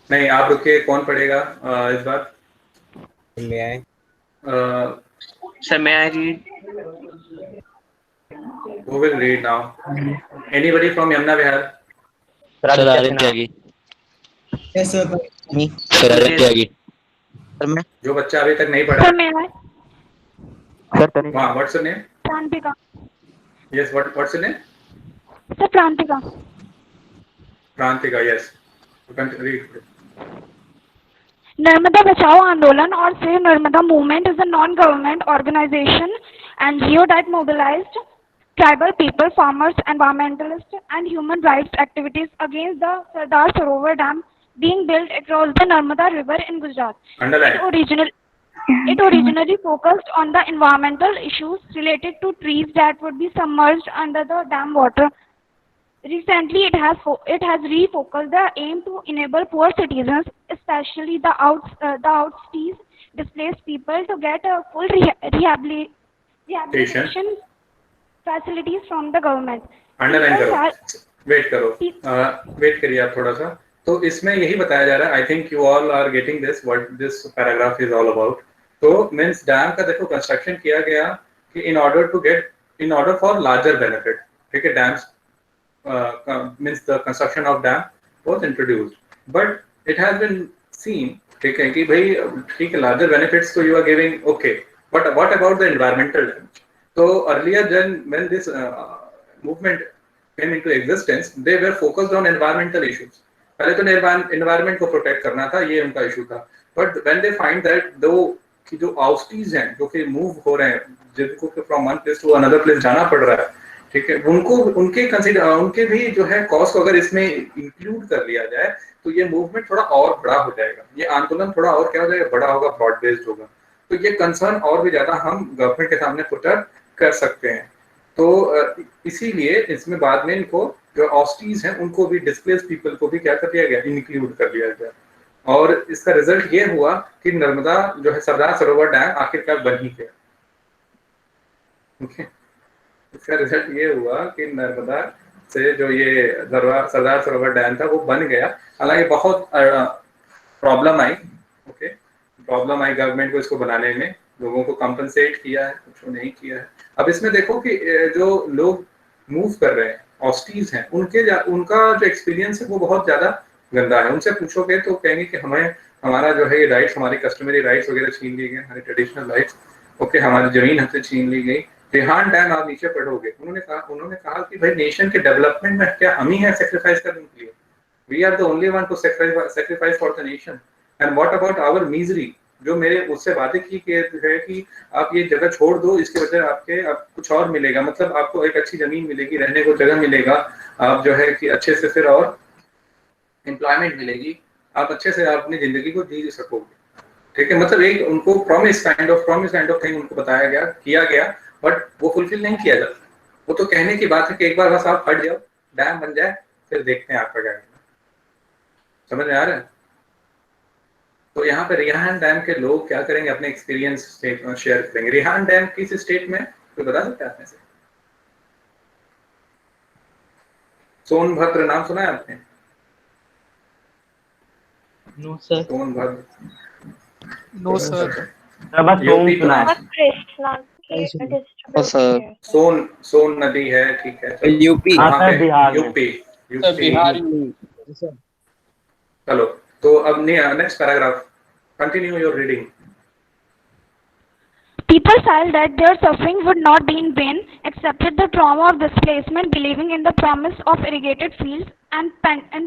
नहीं आप रुकिए, कौन पढ़ेगा इस बार? Sir may I read? Who will read now? Anybody from Yamuna Vihar? Sir Aryan Tyagi. Yes sir. Sir Aryan Tyagi. Sir मैं जो बच्चा अभी तक नहीं पढ़ा सर मैं सर हाँ, what's your name? Prantika. Yes, what's your name? Sir Prantika. Prantika, yes. You can read. Narmada Bachao Andolan or Save Narmada Movement is a non-government organization and NGO that mobilized tribal people, farmers, environmentalists and human rights activities against the Sardar Sarovar Dam being built across the Narmada River in Gujarat. It originally focused on the environmental issues related to trees that would be submerged under the dam water. Recently, it has refocused the aim to enable poor citizens, especially the outstees, displaced people, to get a full rehabilitation facilities from the government. Underline करो, wait करिए आप थोड़ा सा। तो इसमें यही बताया जा रहा है, I think you all are getting this what this paragraph is all about. तो मींस डैम का देखो कंस्ट्रक्शन किया गया कि in order for larger benefit, ठीक है। Dams means the construction of dam was introduced, but it has been seen ठीक है कि भाई ठीक है larger benefits तो you are giving okay, but what about the environmental damage? So earlier when this movement came into existence, they were focused on environmental issues। पहले तो environment को protect करना था, ये उनका issue था। But when they find that कि जो outstees हैं जो कि move हो रहे हैं, जिनको from one place to another place जाना पड़ रहा है, ठीक है, उनके भी जो है कॉस्ट को अगर इसमें इंक्लूड कर लिया जाए तो ये मूवमेंट थोड़ा और बड़ा हो जाएगा, ये आंदोलन थोड़ा और क्या हो जाएगा, बड़ा होगा, ब्रॉड बेस्ड होगा। तो ये कंसर्न और भी ज्यादा हम गवर्नमेंट के सामने पुट अप कर सकते हैं। तो इसीलिए इसमें बाद में इनको जो ऑस्टीज हैं उनको भी, डिस्प्लेस पीपल को भी क्या कर दिया गया, इंक्लूड कर लिया गया। और इसका रिजल्ट ये हुआ कि नर्मदा जो है सरदार सरोवर डैम आखिरकार बन ही गया। इसका रिजल्ट ये हुआ कि नर्मदा से जो ये सरदार सरोवर डैम था वो बन गया। हालांकि बहुत प्रॉब्लम आई, ओके, प्रॉब्लम आई गवर्नमेंट को इसको बनाने में, लोगों को कंपनसेट किया है, कुछ नहीं किया है। अब इसमें देखो कि जो लोग मूव कर रहे हैं, ऑस्टीज हैं, उनका जो एक्सपीरियंस है वो बहुत ज्यादा गंदा है। उनसे पूछोगे तो कहेंगे कि हमारा जो है ये राइट्स, हमारी कस्टमरी राइट्स वगैरह छीन ली गई, हमारी ट्रेडिशनल राइट्स, ओके, हमारी जमीन हमसे छीन ली गई। रिहान डैम आप नीचे पढ़ोगे, उन्होंने कहा कि भाई नेशन के डेवलपमेंट में क्या हम ही हैं सैक्रिफाइस करने के लिए? We are the only one to sacrifice for the nation, and what about our misery? जो मेरे उससे बातें की है कि आप ये जगह छोड़ दो, इसके बजाय आप कुछ और मिलेगा, मतलब आपको एक अच्छी जमीन मिलेगी, रहने को जगह मिलेगा, आप जो है कि अच्छे से फिर और एम्प्लॉयमेंट मिलेगी, आप अच्छे से अपनी जिंदगी को जी सकोगे, ठीक है। मतलब एक उनको प्रॉमिस काइंड ऑफ थिंग उनको बताया गया, किया गया, बट वो फुलफिल नहीं किया जाता। वो तो कहने की बात है कि एक बार बस आप हट जाओ, डैम बन जाए, फिर देखते हैं आपका क्या करना। समझ में आ रहा है? तो यहाँ पे रिहान डैम के लोग क्या करेंगे, अपने एक्सपीरियंस शेयर करेंगे। रिहान डैम किस स्टेट में, कोई बता सकते हैं आपने से? सोनभद्र नाम सुना है आपने? No, sir. Sonbhadra, No, sir. बस सोन यूपी सुना है। सोन नदी है, ठीक है। यूपी। हाँ वहाँ सर, पे बिहार में। यूपी सर बिहार चलो, तो अब next paragraph, continue your reading. People felt that their suffering would not be in vain, accepted the trauma of displacement, believing in the promise of irrigated fields and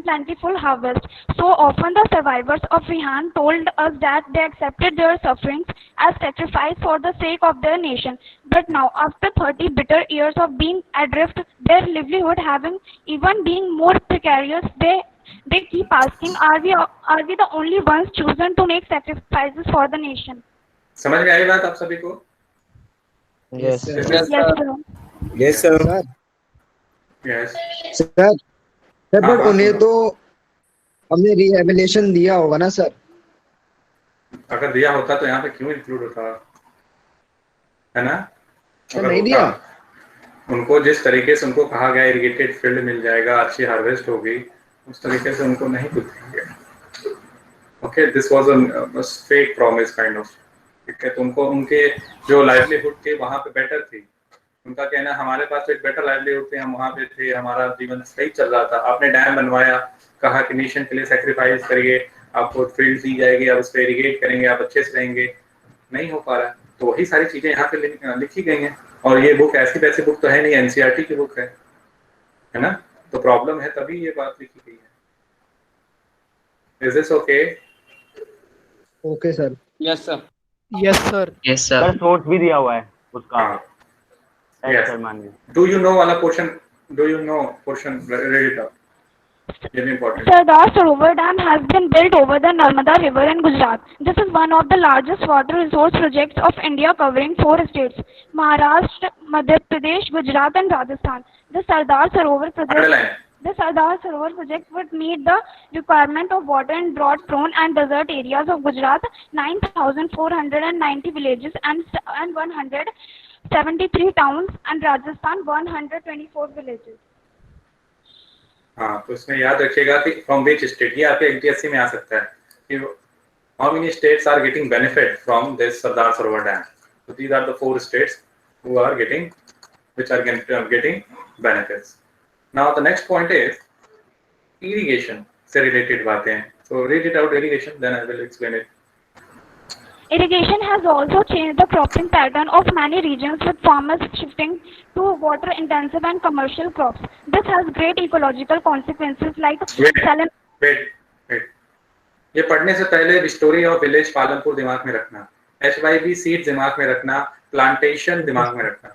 plentiful harvest. So often the survivors of Rihan told us that they accepted their sufferings as sacrifice for the sake of their nation. But now, after 30 bitter years of being adrift, their livelihood having even been more precarious, they keep asking, are we the only ones chosen to make sacrifices for the nation? समझ में आई बात आप सभी को? Yes Yes, sir. Yes sir. Yes sir हाँ, but हाँ, उन्हें सुनो। तो हमने रिहेबिलिटेशन दिया होगा ना सर? अगर दिया होता तो यहाँ पे क्यों इंक्लूड होता, है ना? सर अगर नहीं होता, दिया। उनको जिस तरीके से उनको कहा गया इरिगेटेड फील्ड मिल जाएगा, अच्छी हार्वेस्ट होगी, उस तरीके से उनको नहीं कुछ दिया। Okay, this was a fake promise kind of, ठीक है। तो उनको उनके जो लाइवलीहुड थे वहां पे बेटर थी, उनका कहना हमारे पास तो एक बेटर लाइवलीहुड थे, हम वहां पे थे, हमारा जीवन सही चल रहा था। आपने डैम बनवाया, कहा कि नेशन के लिए सेक्रीफाइस करिए, आपको फील्ड दी जाएगी, आप उस पर इरिगेट करेंगे, आप अच्छे से रहेंगे, नहीं हो पा रहा है। तो वही सारी चीजें यहाँ पे लिखी गई हैं। और ये बुक ऐसी वैसी बुक तो है नहीं, एनसीईआरटी की बुक है ना? तो प्रॉब्लम है, तभी ये बात लिखी गई है। Is this okay? Okay sir. Yes sir. Yes, sir. Yes, sir sir. Source भी दिया हुआ है उसका। हाँ, Yes, yes. sir, मान लीजिए। Do you know वाला portion? Do you know portion? Read it up. Very important. Sardar Sarovar Dam has been built over the Narmada River in Gujarat. This is one of the largest water resource projects of India, covering 4 states: Maharashtra, Madhya Pradesh, Gujarat and Rajasthan. The Sardar Sarovar Underline. project would meet the requirement of water in drought-prone and desert areas of Gujarat, 9,490 villages and 173 towns, and Rajasthan 124 villages. हाँ, तो इसमें याद रखिएगा कि from which state, ये आपके MTSC में आ सकता है कि how many states are getting benefit from this Sardar Sarovar dam. So these are the 4 states who are getting benefits. Now the next point is irrigation से related बातें हैं. So read it out, irrigation, then I will explain it. Irrigation has also changed the cropping pattern of many regions, with farmers shifting to water-intensive and commercial crops. This has great ecological consequences like Wait. ये पढ़ने से पहले story of village Palanpur दिमाग में रखना, HYV seed दिमाग में रखना, प्लांटेशन दिमाग में रखना,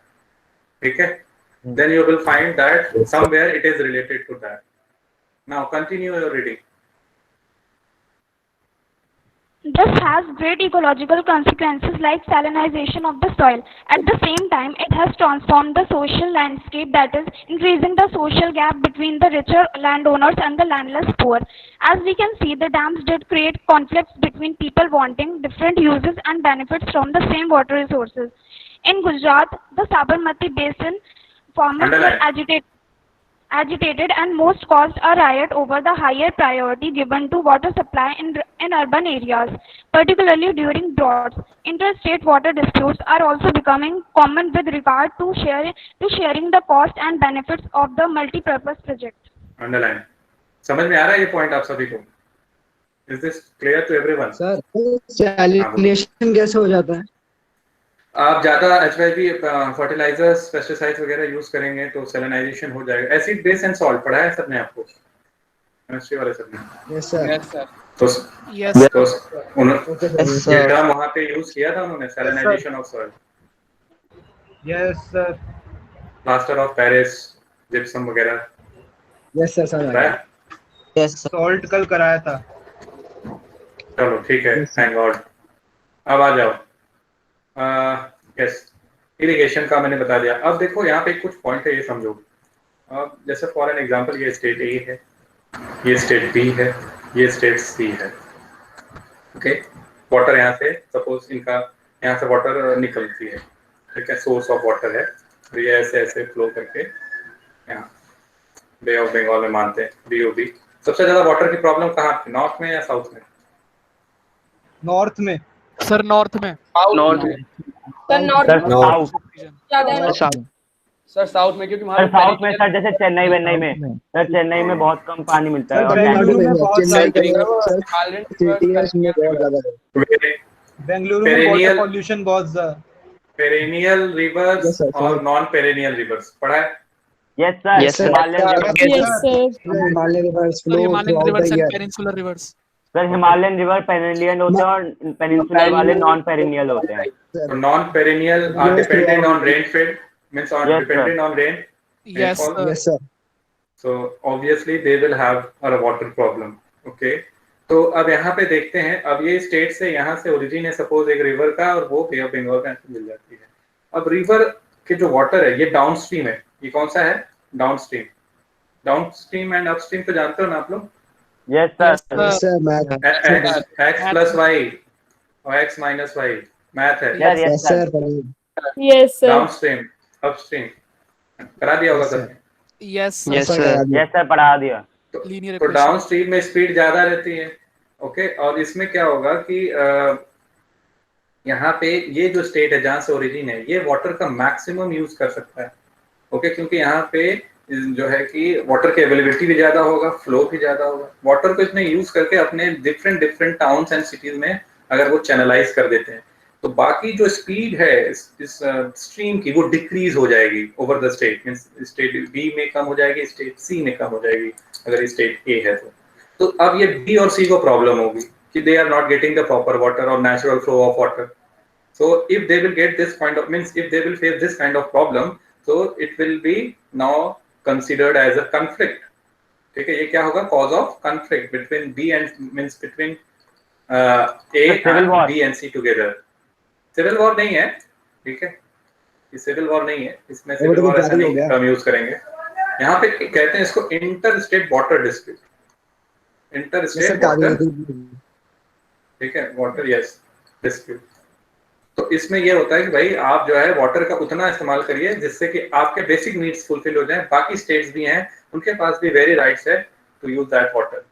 ठीक है? Then you will find that somewhere it is related to that. Now continue your reading. This has great ecological consequences like salinization of the soil. At the same time, it has transformed the social landscape, that is, increasing the social gap between the richer landowners and the landless poor. As we can see, the dams did create conflicts between people wanting different uses and benefits from the same water resources. In Gujarat, the Sabarmati Basin, farmers were agitated and most caused a riot over the higher priority given to water supply in urban areas, particularly during droughts. Interstate water disputes are also becoming common with regard to sharing the cost and benefits of the multi-purpose project. Underline. समझ में आ रहा है ये point आप सभी को? Is this clear to everyone? Sir salination कैसे हो जाता है? आप ज्यादा HYV फर्टिलाइजर्स, पेस्टिसाइड्स वगैरह यूज करेंगे तो सैलिनाइजेशन हो जाएगा। एसिड बेस एंड सॉल्ट पढ़ा है सबने आपको, केमिस्ट्री वाले सबने? Yes sir. तो Yes. ये टर्म वहां पे यूज किया था उन्होंने, salinisation of soil. Yes sir. Plaster of Paris, gypsum वगैरह। Yes sir sir. Yes, sir. Salt कल कराया था। चलो ठीक है, थैंक गॉड। अब आ जाओ। यस, इरिगेशन का मैंने बता दिया। अब देखो यहाँ पे कुछ पॉइंट है, ये समझो। अब जैसे फॉर एन एग्जांपल, ये स्टेट ए है, ये स्टेट बी है, ये स्टेट सी है, ओके? वाटर यहाँ से सपोज इनका यहाँ से वाटर निकलती है, ठीक है? सोर्स ऑफ वाटर है, तो ये ऐसे ऐसे फ्लो करके यहाँ बे ऑफ बंगाल में मानते हैं, BOB। सबसे ज्यादा वाटर की प्रॉब्लम कहाँ थी, नॉर्थ में या साउथ में? नॉर्थ में सर नॉर्थ में नॉर्थ में sir north south sir south में क्योंकि सर साउथ में सर जैसे चेन्नई वेन्नई में सर चेन्नई में बहुत कम पानी मिलता है और बेंगलुरु में बहुत बेंगलुरु में वाटर पॉल्यूशन बहुत ज्यादा। पेरेनियल रिवर्स और नॉन पेरेनियल रिवर्स पढ़ा है? Yes sir Himalayan rivers flow Himalayan rivers and peninsular rivers. Sir Himalayan river perennial होते हैं और पेनिनसुलर वाले नॉन पेरिनियल होते हैं। So non-perennial are dependent on rainfall, means are dependent on rain. Yes, yes sir. So obviously they will have a water problem. Okay. तो अब यहाँ पे देखते हैं, अब ये स्टेट से यहाँ से ओरिजिन है सपोज एक रिवर का और वो बे ऑफ बंगाल का मिल जाती है। अब रिवर के जो वाटर है ये डाउन स्ट्रीम है, ये कौन सा है? Down stream. Down stream and up stream तो जानते हो ना आप लोग? Yes sir x plus y और x minus y मैथ है। Yes sir down stream up stream करा दिया होगा सर? यस सर पढ़ा दिया। तो डाउन स्ट्रीम में स्पीड ज्यादा रहती है। ओके, और इसमें क्या होगा कि यहाँ पे ये जो स्टेट है जहाँ से ओरिजिन है ये वाटर का मैक्सिमम यूज कर सकता है। ओके, क्योंकि यहाँ पे जो है कि वाटर की अवेलेबिलिटी भी ज्यादा होगा, फ्लो भी ज्यादा होगा। वाटर को इसमें यूज करके अपने डिफरेंट टाउन्स एंड सिटीज में अगर वो चैनलाइज कर देते हैं तो बाकी जो स्पीड है इस स्ट्रीम की वो डिक्रीज हो जाएगी over the state, means state B में कम हो जाएगी, स्टेट सी में कम हो जाएगी अगर स्टेट ए है तो अब ये बी और सी को प्रॉब्लम होगी कि they are not getting the proper water और natural flow of water. So if they will get this kind of means if they will face this kind of problem so it will be now considered as a conflict। ठीक है, ये क्या होगा? cause of conflict between B and means between A and B and C together। Civil war नहीं है, ठीक है, ये सिविल वॉर नहीं है, इसमें सिविल वॉर ऐसा नहीं कम यूज करेंगे। यहाँ पे कहते हैं इसको inter state water dispute, inter state water, ठीक है, वाटर यस डिस्प्यूट। तो इसमें ये होता है कि भाई आप जो है वाटर का उतना इस्तेमाल करिए जिससे कि आपके बेसिक नीड्स फुलफिल हो जाएं। बाकी स्टेट्स भी हैं, उनके पास भी वेरी राइट्स है to use that water.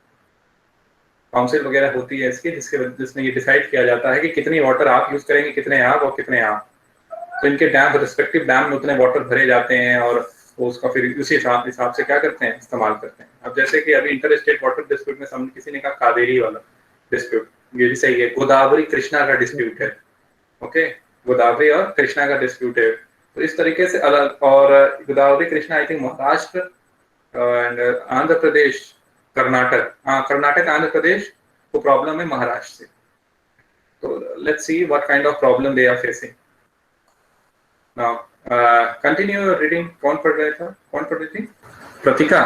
Council वगैरह होती है इसकी जिसमें ये डिसाइड किया जाता है कि कितनी वाटर आप यूज करेंगे, कितने आप और कितने आप। तो इनके डैम रिस्पेक्टिव डैम में उतने वाटर भरे जाते हैं और वो उसका फिर उसी हिसाब से क्या करते हैं, इस्तेमाल करते हैं। अब जैसे कि अभी इंटर स्टेट वाटर डिस्प्यूट में सामने किसी ने कहा कावेरी वाला डिस्प्यूट, ये भी सही है। गोदावरी कृष्णा का डिस्प्यूट है, ओके, गोदावरी और कृष्णा का डिस्प्यूट है। तो इस तरीके से अलग, और Godavari Krishna I think Maharashtra and Andhra Pradesh, Karnataka, हाँ कर्नाटक आंध्र प्रदेश को प्रॉब्लम है महाराष्ट्र से। तो let's see what kind of problem they are facing now. Continue reading. कौन पढ़ रहा था? कौन पढ़ रही थी? Pratika?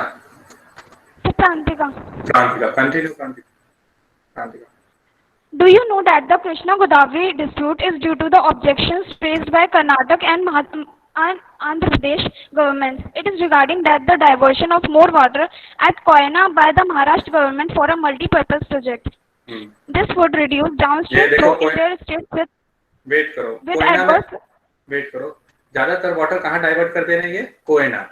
Krantika. Krantika, continue Krantika. Do you know that the Krishna-Godavari dispute is due to the objections raised by Karnataka and Andhra Pradesh governments? It is regarding that the diversion of more water at Koyana by the Maharashtra government for a multi-purpose project. This would reduce downstream flow in their states with wait करो, ज्यादातर water कहाँ divert कर दे रहे हैं? ये कोयना,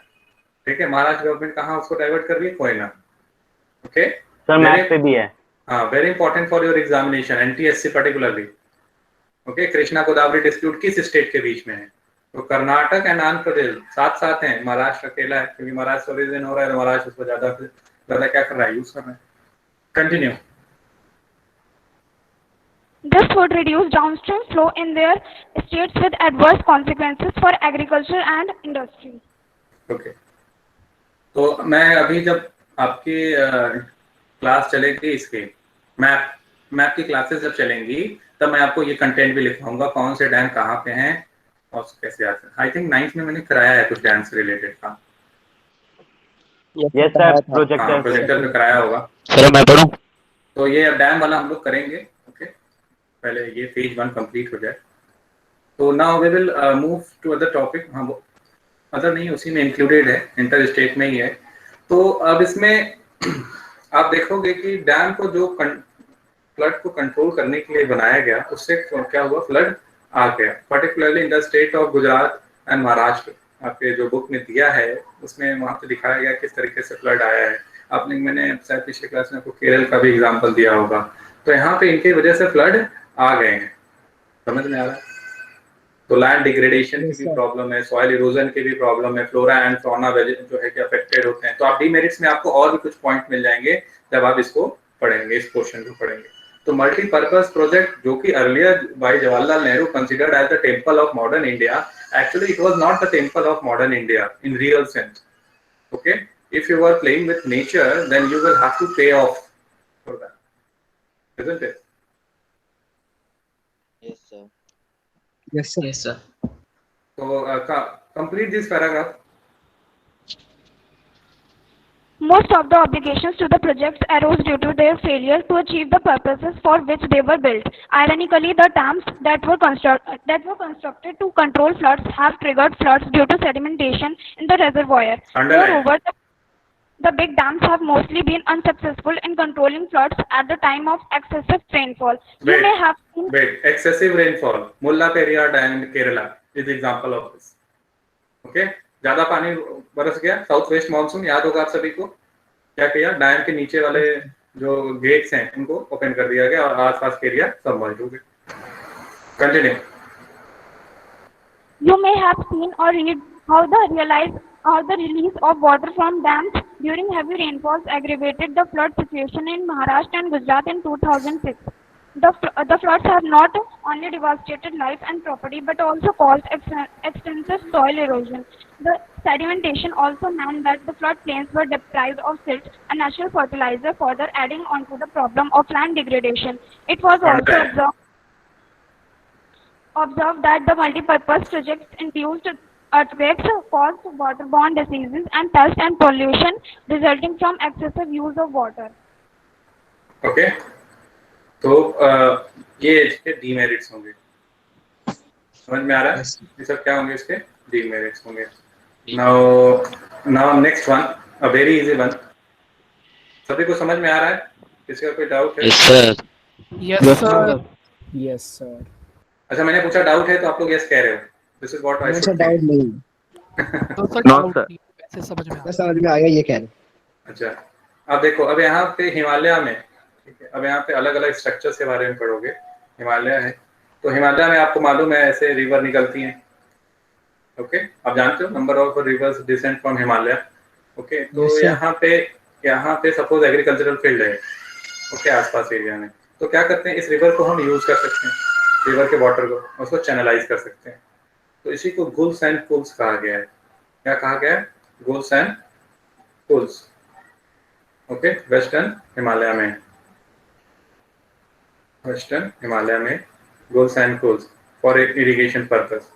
ठीक है। Maharashtra government कहाँ उसको डाइवर्ट कर रही है? कोयना, ओके। सर मैप पे भी है। हाँ, very important for your examination, NTSC particularly, okay. Krishna Godavari dispute किस स्टेट के बीच में है? तो कर्नाटक एंड आंध्र प्रदेश साथ साथ हैं, महाराष्ट्र अकेला है क्योंकि महाराष्ट्र ओरिजिन हो रहा है तो महाराष्ट्र उसको ज्यादा क्या कर रहा है, यूज कर रहा है। Continue. This would reduce downstream flow in their states with adverse consequences for agriculture and industry. Okay. तो मैं अभी जब आपकी क्लास चलेगी इसकी मैप की क्लासेस जब चलेंगी तब मैं आपको ये कंटेंट भी लिखवाऊंगा, कौन से डैम कहाँ पे हैं और कैसे आते हैं। आई थिंक 9th में मैंने कराया है कुछ डैम से रिलेटेड का। यस सर, प्रोजेक्टर में कराया होगा। चलो मैं पढ़ूं। तो ये डैम वाला हम लोग करेंगे, ओके। पहले ये फेज 1 कंप्लीट हो जाए। तो now we will move to other topic. हाँ, वो अदर नहीं, उसी में इंक्लूडेड है, इंटर स्टेट में ही है। तो अब इसमें आप देखोगे कि डैम को जो फ्लड को कंट्रोल करने के लिए बनाया गया उससे क्या हुआ, फ्लड आ गया, particularly in the state of Gujarat and Maharashtra. आपके जो बुक में दिया है उसमें वहाँ पे दिखाया गया किस तरीके से फ्लड आया है। मैंने शायद पिछले क्लास में आपको केरल का भी एग्जाम्पल दिया होगा। तो यहाँ पे इनकी वजह से फ्लड आ गए हैं। समझ में आ रहा है? तो लैंड डिग्रेडेशन की भी प्रॉब्लम है, सॉइल इरोजन की भी प्रॉब्लम है, फ्लोरा एंड फौना जो है कि अफेक्टेड होते हैं। तो आप डीमेरिट्स में आपको और भी कुछ पॉइंट मिल जाएंगे जब आप इसको पढ़ेंगे, इस क्वेश्चन को पढ़ेंगे। तो मल्टीपर्पज प्रोजेक्ट जो कि earlier by Jawaharlal Nehru considered as the temple of modern India, actually it was not the temple of modern India in real sense. Okay, if you are playing with nature, then you will have to pay off for that, isn't it? Yes, sir. Yes, sir. Yes, sir. So complete this paragraph. Most of the obligations to the projects arose due to their failure to achieve the purposes for which they were built. Ironically, the dams that were constructed to control floods have triggered floods due to sedimentation in the reservoir. Moreover, the big dams have mostly been unsuccessful in controlling floods at the time of excessive rainfall. You may have seen excessive rainfall. Mullaperiyar Dam in Kerala is example of this. Okay, ज्यादा पानी बरस गया, south west monsoon, याद होगा आप सभी को। क्या किया, डैम के नीचे वाले जो गेट्स हैं उनको ओपन कर दिया गया और आसपास के एरिया सबमर्ज हो गए। Continue. You may have seen or read how the release of water from dams during heavy rainfalls aggravated the flood situation in Maharashtra and Gujarat in 2006. The floods have not only devastated life and property but also caused extensive soil erosion. The sedimentation also meant that the floodplains were deprived of silt, a natural fertilizer, further adding on to the problem of land degradation. It was also observed that the multi-purpose projects induced earthquakes, caused waterborne diseases and pest and pollution resulting from excessive use of water. Okay. तो ये इसके demerits होंगे, समझ में आ रहा है? ये सब क्या होंगे, इसके डीमेरिट्स होंगे। Now next one, a very easy one. सभी को समझ में आ रहा है? किसी का कोई डाउट है? Yes, sir. Yes, sir. Yes, sir. अच्छा, मैंने पूछा डाउट है तो आप लोग यस कह रहे हो। This is what I should doubt नहीं। No, sir. ऐसे समझ में आ गया ये कह रहे। अच्छा, अब देखो, अब यहाँ पे हिमालय में, ठीक है, अब यहाँ पे अलग अलग स्ट्रक्चर्स के बारे में पढ़ोगे। हिमालय है तो हिमालय में आपको मालूम है ऐसे रिवर निकलती हैं। ओके, आप जानते हो number of reverse descend from Himalaya. Okay, तो यहाँ पे सपोज एग्रीकल्चरल फील्ड है, ओके, आसपास एरिया में, तो क्या करते हैं, इस रिवर को हम यूज कर सकते हैं, रिवर के वाटर को, उसको चैनलाइज कर सकते हैं। तो इसी को गुल्स एंड पुल्स कहा गया है। क्या कहा गया है? Gulls and pulls. Okay, western Himalaya में gulls and pulls for irrigation purpose.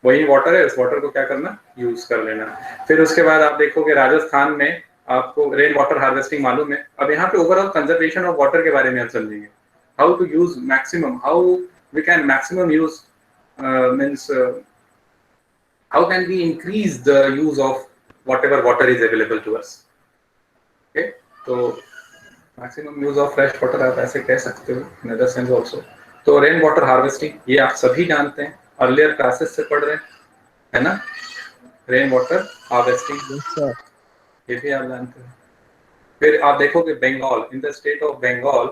वही वाटर है, उस वाटर को क्या करना, यूज कर लेना। फिर उसके बाद आप देखोगे राजस्थान में आपको रेन वाटर हार्वेस्टिंग मालूम है। अब यहाँ पे ओवरऑल कंजर्वेशन ऑफ वाटर के बारे में हम समझेंगे, how to use maximum, how we can maximum use means how can we increase the use of whatever water is available to us. Okay, so maximum use of fresh water आप ऐसे कह सकते हो in other sense also. तो rain water harvesting ये आप सभी जानते हैं, अर्लियर क्लासेस से पढ़ रहे हैं, है ना? रेन वाटर हार्वेस्टिंग ये भी आप जानते हैं। फिर आप देखोगे Bengal, in the state of Bengal,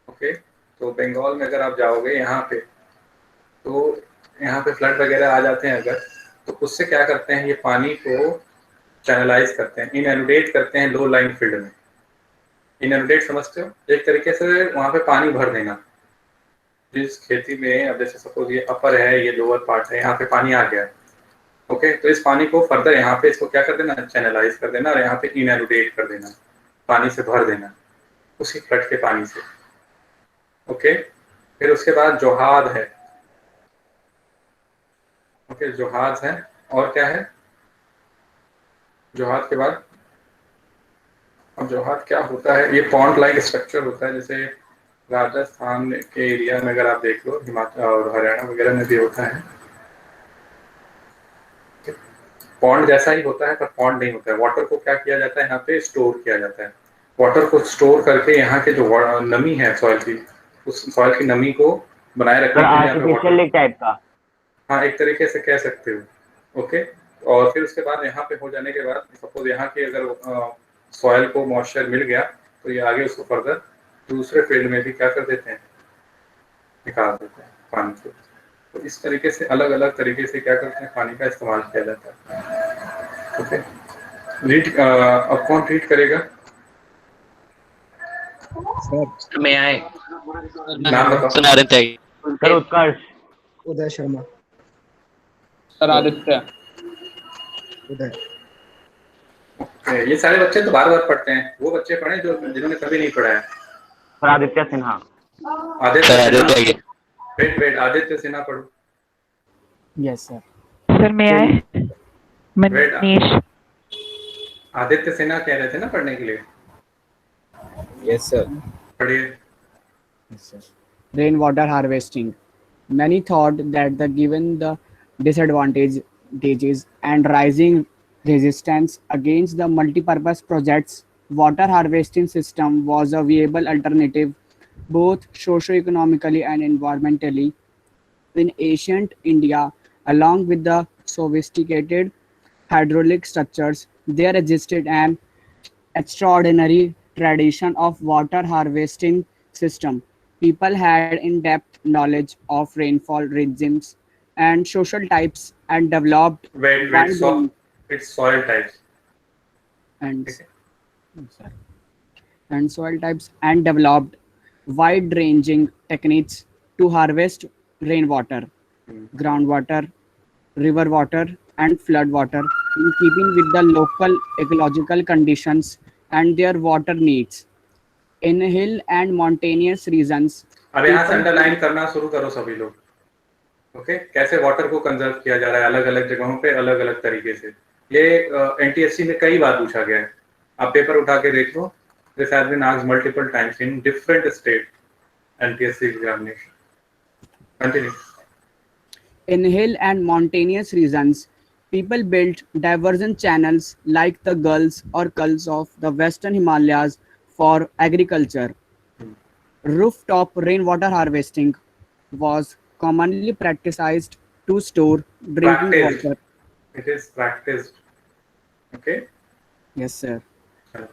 okay, तो बंगाल में अगर आप जाओगे यहाँ पे, तो यहाँ पे फ्लड वगैरह आ जाते हैं अगर, तो उससे क्या करते हैं, ये पानी को चैनलाइज करते हैं, इनएनुडेट करते हैं लो लाइन फील्ड में। इनएनुडेट समझते हो? एक तरीके से वहाँ पे पानी भर देना। जिस खेती में, अब जैसे सपोज ये अपर है, ये लोअर पार्ट है, यहाँ पे पानी आ गया, ओके, तो इस पानी को फर्दर यहाँ पे इसको क्या कर देना, चैनलाइज कर देना और यहाँ पे इनएनुडेट कर देना, पानी से भर देना, उसी फ्लड के पानी से। ओके, फिर उसके बाद जोहाद है, ओके, जोहाज है, और क्या है जोहाज के बाद? अब जोहाज क्या होता है, ये पॉन्ड लाइक स्ट्रक्चर होता है, जैसे राजस्थान के एरिया में अगर आप देख लो, हिमाचल और हरियाणा वगैरह में भी होता है, पॉन्ड जैसा ही होता है पर पॉन्ड नहीं होता है। वाटर को क्या किया जाता है, यहाँ पे स्टोर किया जाता है। वाटर को स्टोर करके यहाँ के जो नमी है सॉइल की, उस सॉइल की नमी को बनाए रखने के लिए टाइप का, हाँ, एक तरीके से कह सकते हो। ओके, और फिर उसके बाद यहाँ पे हो जाने के बाद सपोज यहाँ की अगर सॉइल को मॉइस्चर मिल गया, तो ये आगे उसको फर्दर दूसरे फील्ड में भी क्या कर देते हैं, निकाल देते हैं पानी को। तो इस तरीके से अलग अलग तरीके से क्या करते हैं, पानी का इस्तेमाल किया जाता है। ओके, रीड अब कौन रीड करेगा? मैं आए नाम बताओ। सर उत्कर्ष। उदय शर्मा। सर आदित्य। उदय। ये सारे बच्चे तो बार बार पढ़ते हैं, वो बच्चे पढ़े जो जिन्होंने कभी नहीं पढ़ा है। सर आदित्य सिन्हा। आदित्य, वेट आदित्य सिन्हा पढ़ो। Yes sir. सर मैं आए मनीष। आदित्य सिन्हा कह रहे थे ना पढ़ने के लिए। Yes sir. पढ़िए। Yes, sir. Rainwater harvesting. Many thought that the given the disadvantages and rising resistance against the multi-purpose projects, water harvesting system was a viable alternative both socio-economically and environmentally. In ancient India, along with the sophisticated hydraulic structures, there existed an extraordinary tradition of water harvesting system. People had in-depth knowledge of rainfall regimes and social types and developed it's soil types and soil types and developed wide-ranging techniques to harvest rainwater, groundwater, river water, and flood water in keeping with the local ecological conditions and their water needs. In hill and mountainous regions, अब यहाँ से underline करना शुरू करो सभी लोग। Okay, कैसे water को कंजर्व किया जा रहा है अलग अलग जगहों पे अलग अलग तरीके से। ये एनटीएससी में कई बार पूछा गया है, आप पेपर उठा के देख लो। This has been asked multiple times in different state NTSC examination. Continue. In hill and mountainous regions, people built diversion channels like the gulls or gulls of the western Himalayas for agriculture. Rooftop rainwater harvesting was commonly practiced to store drinking water. It is practiced. Okay. Yes, sir.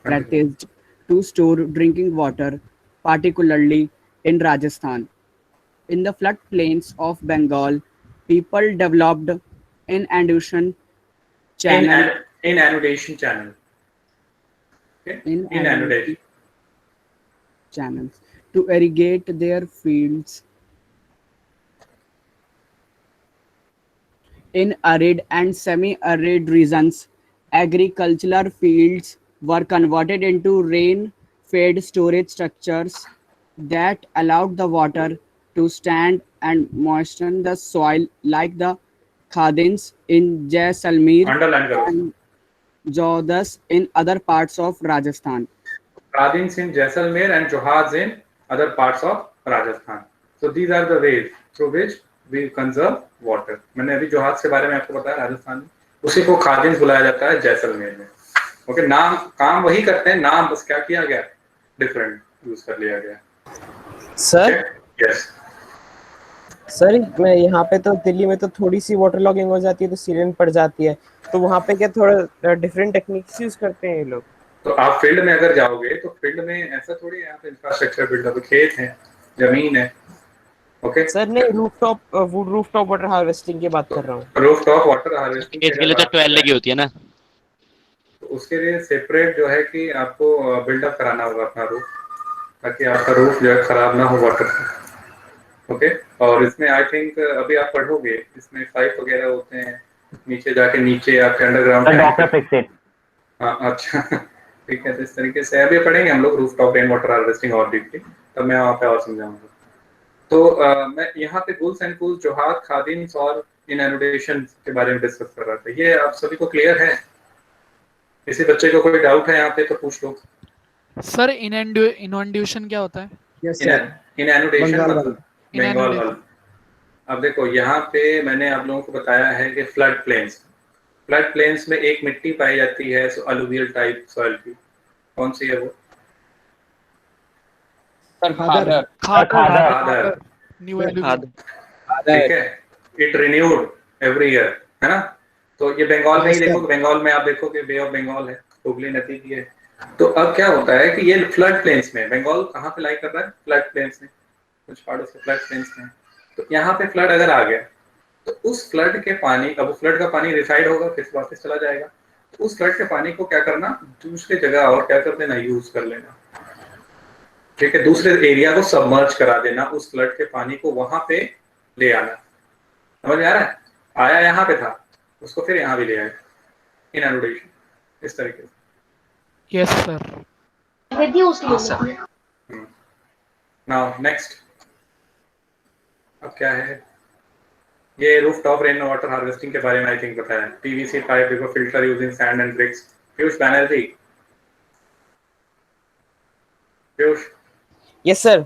Practiced to store drinking water, particularly in Rajasthan. In the floodplains of Bengal, people developed an inundation channel. Inundation channel. Okay. Inundation channels to irrigate their fields. In arid and semi-arid regions, agricultural fields were converted into rain-fed storage structures that allowed the water to stand and moisten the soil, like the khadins in Jaisalmer and Jodhas in other parts of Rajasthan. Khadins in Jaisalmer and Johaz in other parts of Rajasthan. So these are the ways through which we conserve water. मैंने अभी जोहाज के बारे में आपको बताया राजस्थान में, उसी को खादिन्स बुलाया जाता है जैसलमेर में। ओके, नाम काम वही करते हैं, नाम बस क्या किया गया, डिफरेंट यूज कर लिया गया। सर यस सर, मैं यहाँ पे तो दिल्ली में तो थोड़ी सी वाटर लॉगिंग हो जाती है तो सीलन पड़ जाती है, तो वहाँ पे क्या थोड़ा डिफरेंट टेक्निक्स यूज करते हैं ये लोग? तो आप फील्ड में अगर जाओगे तो फील्ड में ऐसा थोड़ी यहाँ पे इंफ्रास्ट्रक्चर बिल्डअप, खेत है, जमीन है। ओके सर, नहीं रूफटॉप वाटर हार्वेस्टिंग की बात कर रहा हूँ। रूफटॉप वाटर हार्वेस्टिंग इसके लिए तो 12 लगी होती है ना, तो उसके लिए सेपरेट जो है कि आपको बिल्डअप कराना होगा अपना रूफ, ताकि आपका रूफ जो है खराब ना हो वाटर से। ओके, और इसमें आई थिंक अभी आप पढ़ोगे, इसमें पाइप वगैरह होते हैं, नीचे जाके नीचे आपके अंडरग्राउंड। हाँ अच्छा ठीक है, तो इस तरीके से अभी पढ़ेंगे हम लोग रूफटॉप रेन वाटर हार्वेस्टिंग और डीपली, तब मैं वहाँ पे और समझाऊंगा। तो मैं यहाँ पे गुल्स एंड कूल्स, जोहाद, खादिन्स और इनैनुडेशन के बारे में डिस्कस कर रहा था। ये आप सभी को क्लियर है? किसी बच्चे को कोई डाउट है यहाँ पे तो पूछ लो। सर इनंडेशन क्या होता है? इनैनुडेशन मतलब बंगाल वाला। अब देखो यहाँ पे मैंने आप लोगों को बताया है कि फ्लड प्लेन्स में एक मिट्टी पाई जाती है अलुवियल टाइप सॉइल की, कौन सी है वो? खादर। ठीक है, इट रिन्यूड एवरी ईयर, है ना? तो ये बंगाल में ही देखो, बंगाल में आप देखो कि बे ऑफ बंगाल है, हुगली नदी की है। तो अब क्या होता है कि ये फ्लड प्लेन्स में, बंगाल कहाँ पे लाई कर रहा है? फ्लड प्लेन्स में। कुछ पार्ट उसके फ्लड प्लेन्स में। तो यहाँ पे फ्लड अगर आ गया तो उस फ्लड के पानी, अब फ्लड का पानी रिसाइड होगा फिर वापस चला जाएगा, तो उस फ्लड के पानी को क्या करना, दूसरे जगह और क्या कर देना, यूज कर लेना। ठीक है, दूसरे एरिया को सबमर्ज करा देना, उस फ्लड के पानी को वहां पे ले आना। समझ में आ रहा है? आया यहाँ पे था, उसको फिर यहाँ भी ले आए, इनअनोडेशन, इस तरीके से। Yes sir. नाउ नेक्स्ट, अब क्या है, ये roof top rain water harvesting के बारे में आई थिंक बताया। PVC pipe river filter using sand and bricks. Piyush Banerjee, Piyush, yes sir.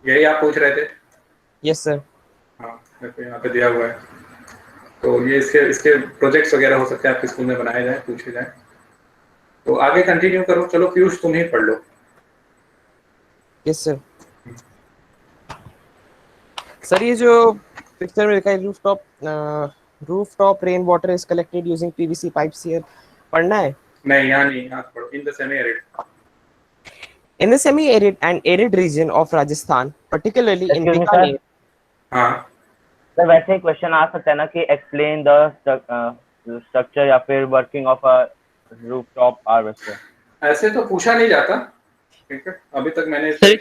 यही आप पूछ रहे थे? Yes sir. हाँ, मेरे को यहाँ पे दिया हुआ है। तो ये इसके प्रोजेक्ट्स वगैरह हो सकते हैं आपके स्कूल में बनाए जाए, पूछे जाए। तो आगे कंटिन्यू करो। चलो पीयूष तुम ही पढ़ लो। Yes sir. सर ये जो पिक्चर में लिखा है rooftop rain water is collected using PVC pipes here, पढ़ना है? नहीं, यहाँ नहीं, यहाँ पढ़ो। In the semi arid, in the semi-arid and arid region of Rajasthan, particularly in Excuse me, Bikaner. हाँ सर वैसे ही क्वेश्चन आ सकता है ना कि एक्सप्लेन द स्ट्रक्चर या फिर working of a rooftop harvester. ऐसे तो पूछा नहीं जाता, ठीक है, अभी तक मैंने इस सर तरीके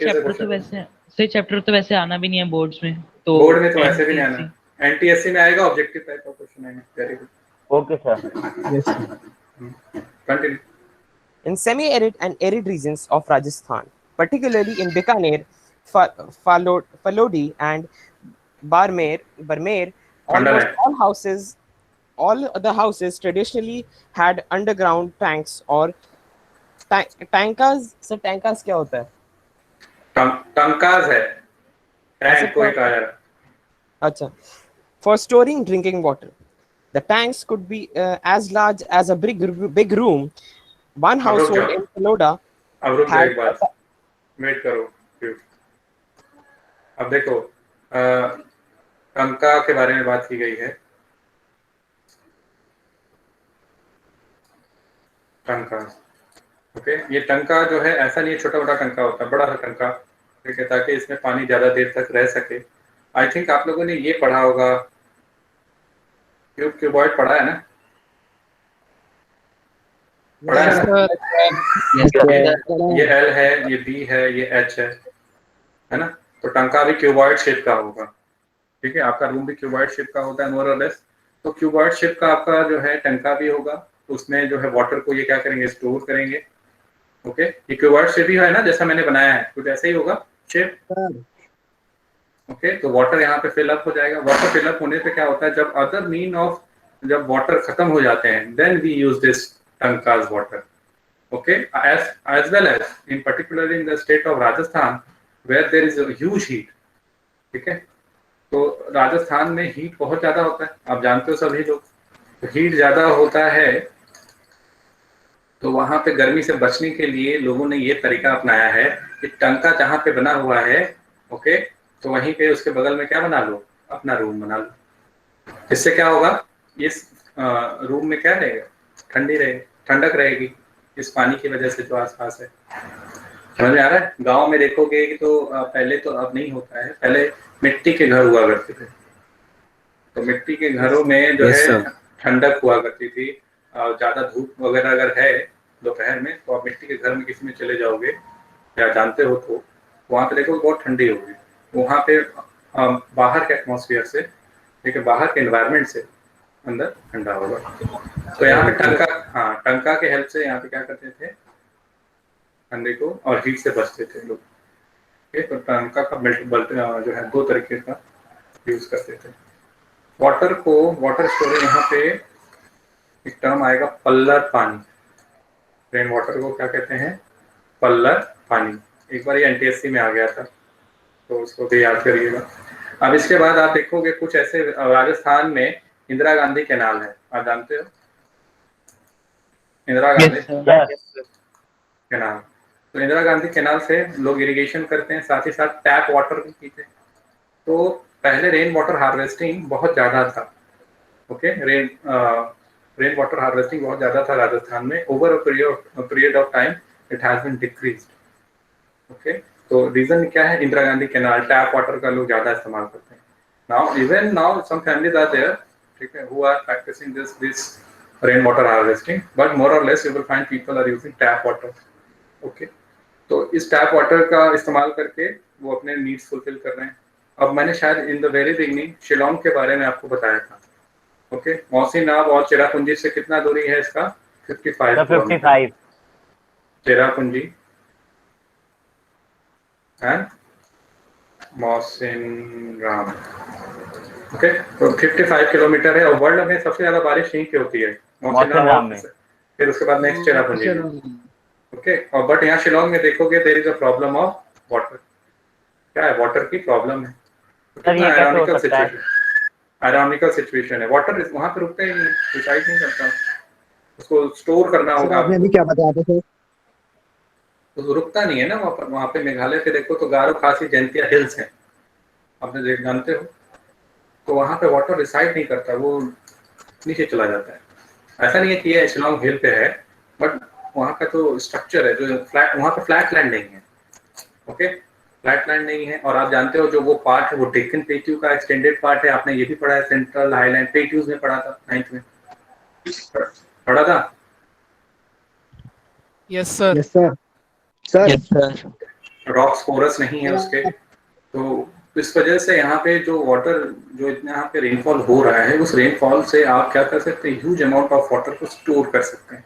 से चैप्टर तो वैसे आना भी नहीं है बोर्ड्स में, तो बोर्ड में तो ऐसे भी नहीं आना। एनटीएससी में आएगा, ऑब्जेक्टिव टाइप का क्वेश्चन आएगा। Very good, okay sir. Continue. In semi-arid and arid regions of Rajasthan, particularly in Bikaner, Falodi and Barmer, all the houses traditionally had underground tanks or tankas. Sir, tankas क्या होता है? टंकाज है, tank कोई कहा जा रहा। अच्छा, for storing drinking water. The tanks could be as large as a big room. One household in Faloda अब रुक जाओ एक बार, वेट करो। अब देखो, टंका के बारे में बात की गई है। टंका, ओके, ये टंका जो है ऐसा नहीं है छोटा मोटा टंका होता है, बड़ा सा टंका, ठीक है, ताकि इसमें पानी ज्यादा देर तक रह सके। आई थिंक आप लोगों ने ये पढ़ा होगा, क्यूबॉइड पढ़ा है ना? पढ़ा है ना? ये एल है, ये बी है, ये एच है ना? तो टंका भी क्यूबॉइड शेप का होगा, ठीक है। आपका रूम भी क्यूबॉइड शेप का होता है मोर और लेस। तो क्यूबॉइड शेप का आपका जो है टंका भी होगा, तो उसमें जो है वाटर को ये क्या करेंगे, स्टोर करेंगे। ओके, ये क्यूबॉइड शेप ही है ना, जैसा मैंने बनाया है, कुछ ऐसा ही होगा शेप। ओके, तो वाटर यहाँ पे फिलअप हो जाएगा। वाटर फिलअप होने पे क्या होता है, जब अदर मीन ऑफ, जब वाटर खत्म हो जाते हैं, देन वी यूज दिस टंकाज water. Okay, as well as in particularly in the state of Rajasthan where there is a huge heat, ठीक है। तो राजस्थान में हीट बहुत ज्यादा होता है, आप जानते हो सभी लोग। तो हीट ज्यादा होता है, तो वहां पे गर्मी से बचने के लिए लोगों ने ये तरीका अपनाया है कि टंका जहाँ पे बना हुआ है, ओके, तो वहीं पे उसके बगल में क्या बना लो, अपना रूम बना लो। इससे क्या होगा, इस रूम में क्या रहेगा, ठंडी रहेगी, ठंडक रहेगी इस पानी की वजह से जो आसपास है। समझ में आ रहा है? गांव में देखोगे कि तो पहले, तो अब नहीं होता है, पहले मिट्टी के घर हुआ करते थे, तो मिट्टी के घरों में जो है ठंडक हुआ करती थी। ज्यादा धूप वगैरह अगर है दोपहर में, तो आप मिट्टी के घर में किसी में चले जाओगे या जानते हो, तो वहां पे देखोगे बहुत ठंडी होगी। वहां पे बाहर के एटमॉस्फेयर से, ठीक है, बाहर के एनवायरमेंट से अंदर ठंडा होगा। तो यहाँ पे टंका, हाँ, टंका के हेल्प से यहाँ पे क्या करते थे, ठंडे को और हीट से बचते थे लोग। तो टंका का जो है दो तरीके का यूज करते थे। वाटर को, वाटर स्टोरेज, यहाँ पे एक टर्म आएगा पल्लर पानी। रेन वाटर को क्या कहते हैं, पल्लर पानी। एक बार ये एनटीएससी में आ गया था, तो उसको भी याद करिएगा। अब इसके बाद आप देखोगे कुछ ऐसे, राजस्थान में इंदिरा गांधी कैनाल है, आप जानते हो इंदिरा गांधी कैनाल। तो इंदिरा गांधी कैनाल से लोग इरिगेशन करते हैं, साथ ही साथ टैप वाटर भी पीते हैं। तो पहले रेन वाटर हार्वेस्टिंग बहुत ज्यादा था, ओके, रेन वाटर हार्वेस्टिंग बहुत ज्यादा था राजस्थान में। Over a period of time it has been decreased, okay. तो रीजन क्या है, Indira Gandhi canal tap water का लोग ज्यादा इस्तेमाल करते हैं. Now even now some families are there, ठीक है, who are practicing this rain water harvesting, but more or less you will find people are using tap water. Okay, तो इस टैप वाटर का इस्तेमाल करके वो अपने नीड्स फुलफिल कर रहे हैं. अब मैंने शायद in the very beginning Shillong के बारे में आपको बताया था. ओके, मौसी नाव और चेरापूंजी से कितना दूरी है इसका? 55 55. चेरापूंजी एंड मौसिन राम. ओके, तो 55 किलोमीटर है और वर्ल्ड में सबसे ज्यादा बारिश यहीं की होती है, मौसिन राम में. फिर उसके बाद नेक्स्ट चेरापूंजी. ओके, और बट यहाँ शिलोंग में देखोगे there is a problem of water. क्या है? वाटर की प्रॉब्लम है. आयरॉनिकल सिचुएशन है. वाटर वहां पे रुकता ही नहीं, डिसाइड नहीं करता, उसको स्टोर करना होगा. आपने अभी क्या बताया था सर? तो रुकता नहीं है ना वहाँ पे मेघालय पे देखो तो गारो खासी जयंतिया हिल्स हैं, आपने जानते हो. तो वहाँ पे वाटर रिसाइड नहीं करता, वो नीचे चला जाता है. ऐसा नहीं है कि ये शिलोंग हिल पे है, बट वहाँ का जो स्ट्रक्चर है, जो फ्लैट, वहाँ पे फ्लैट लैंड नहीं है. ओके, फ्लैट लैंड नहीं है. और आप जानते हो जो वो पार्ट है वो डेक्कन प्लेट्यू का एक्सटेंडेड पार्ट है. आपने ये भी पढ़ा है, सेंट्रल हाईलैंड प्लेट्यूज में पढ़ा था 9th में, पढ़ा था. Yes sir. Yes sir. Sir rocks porous नहीं है उसके, तो इस वजह से यहाँ पे जो वाटर, जो इतना यहाँ पे रेनफॉल हो रहा है, उस रेनफॉल से आप क्या कर सकते हैं, ह्यूज अमाउंट ऑफ वाटर को स्टोर कर सकते हैं.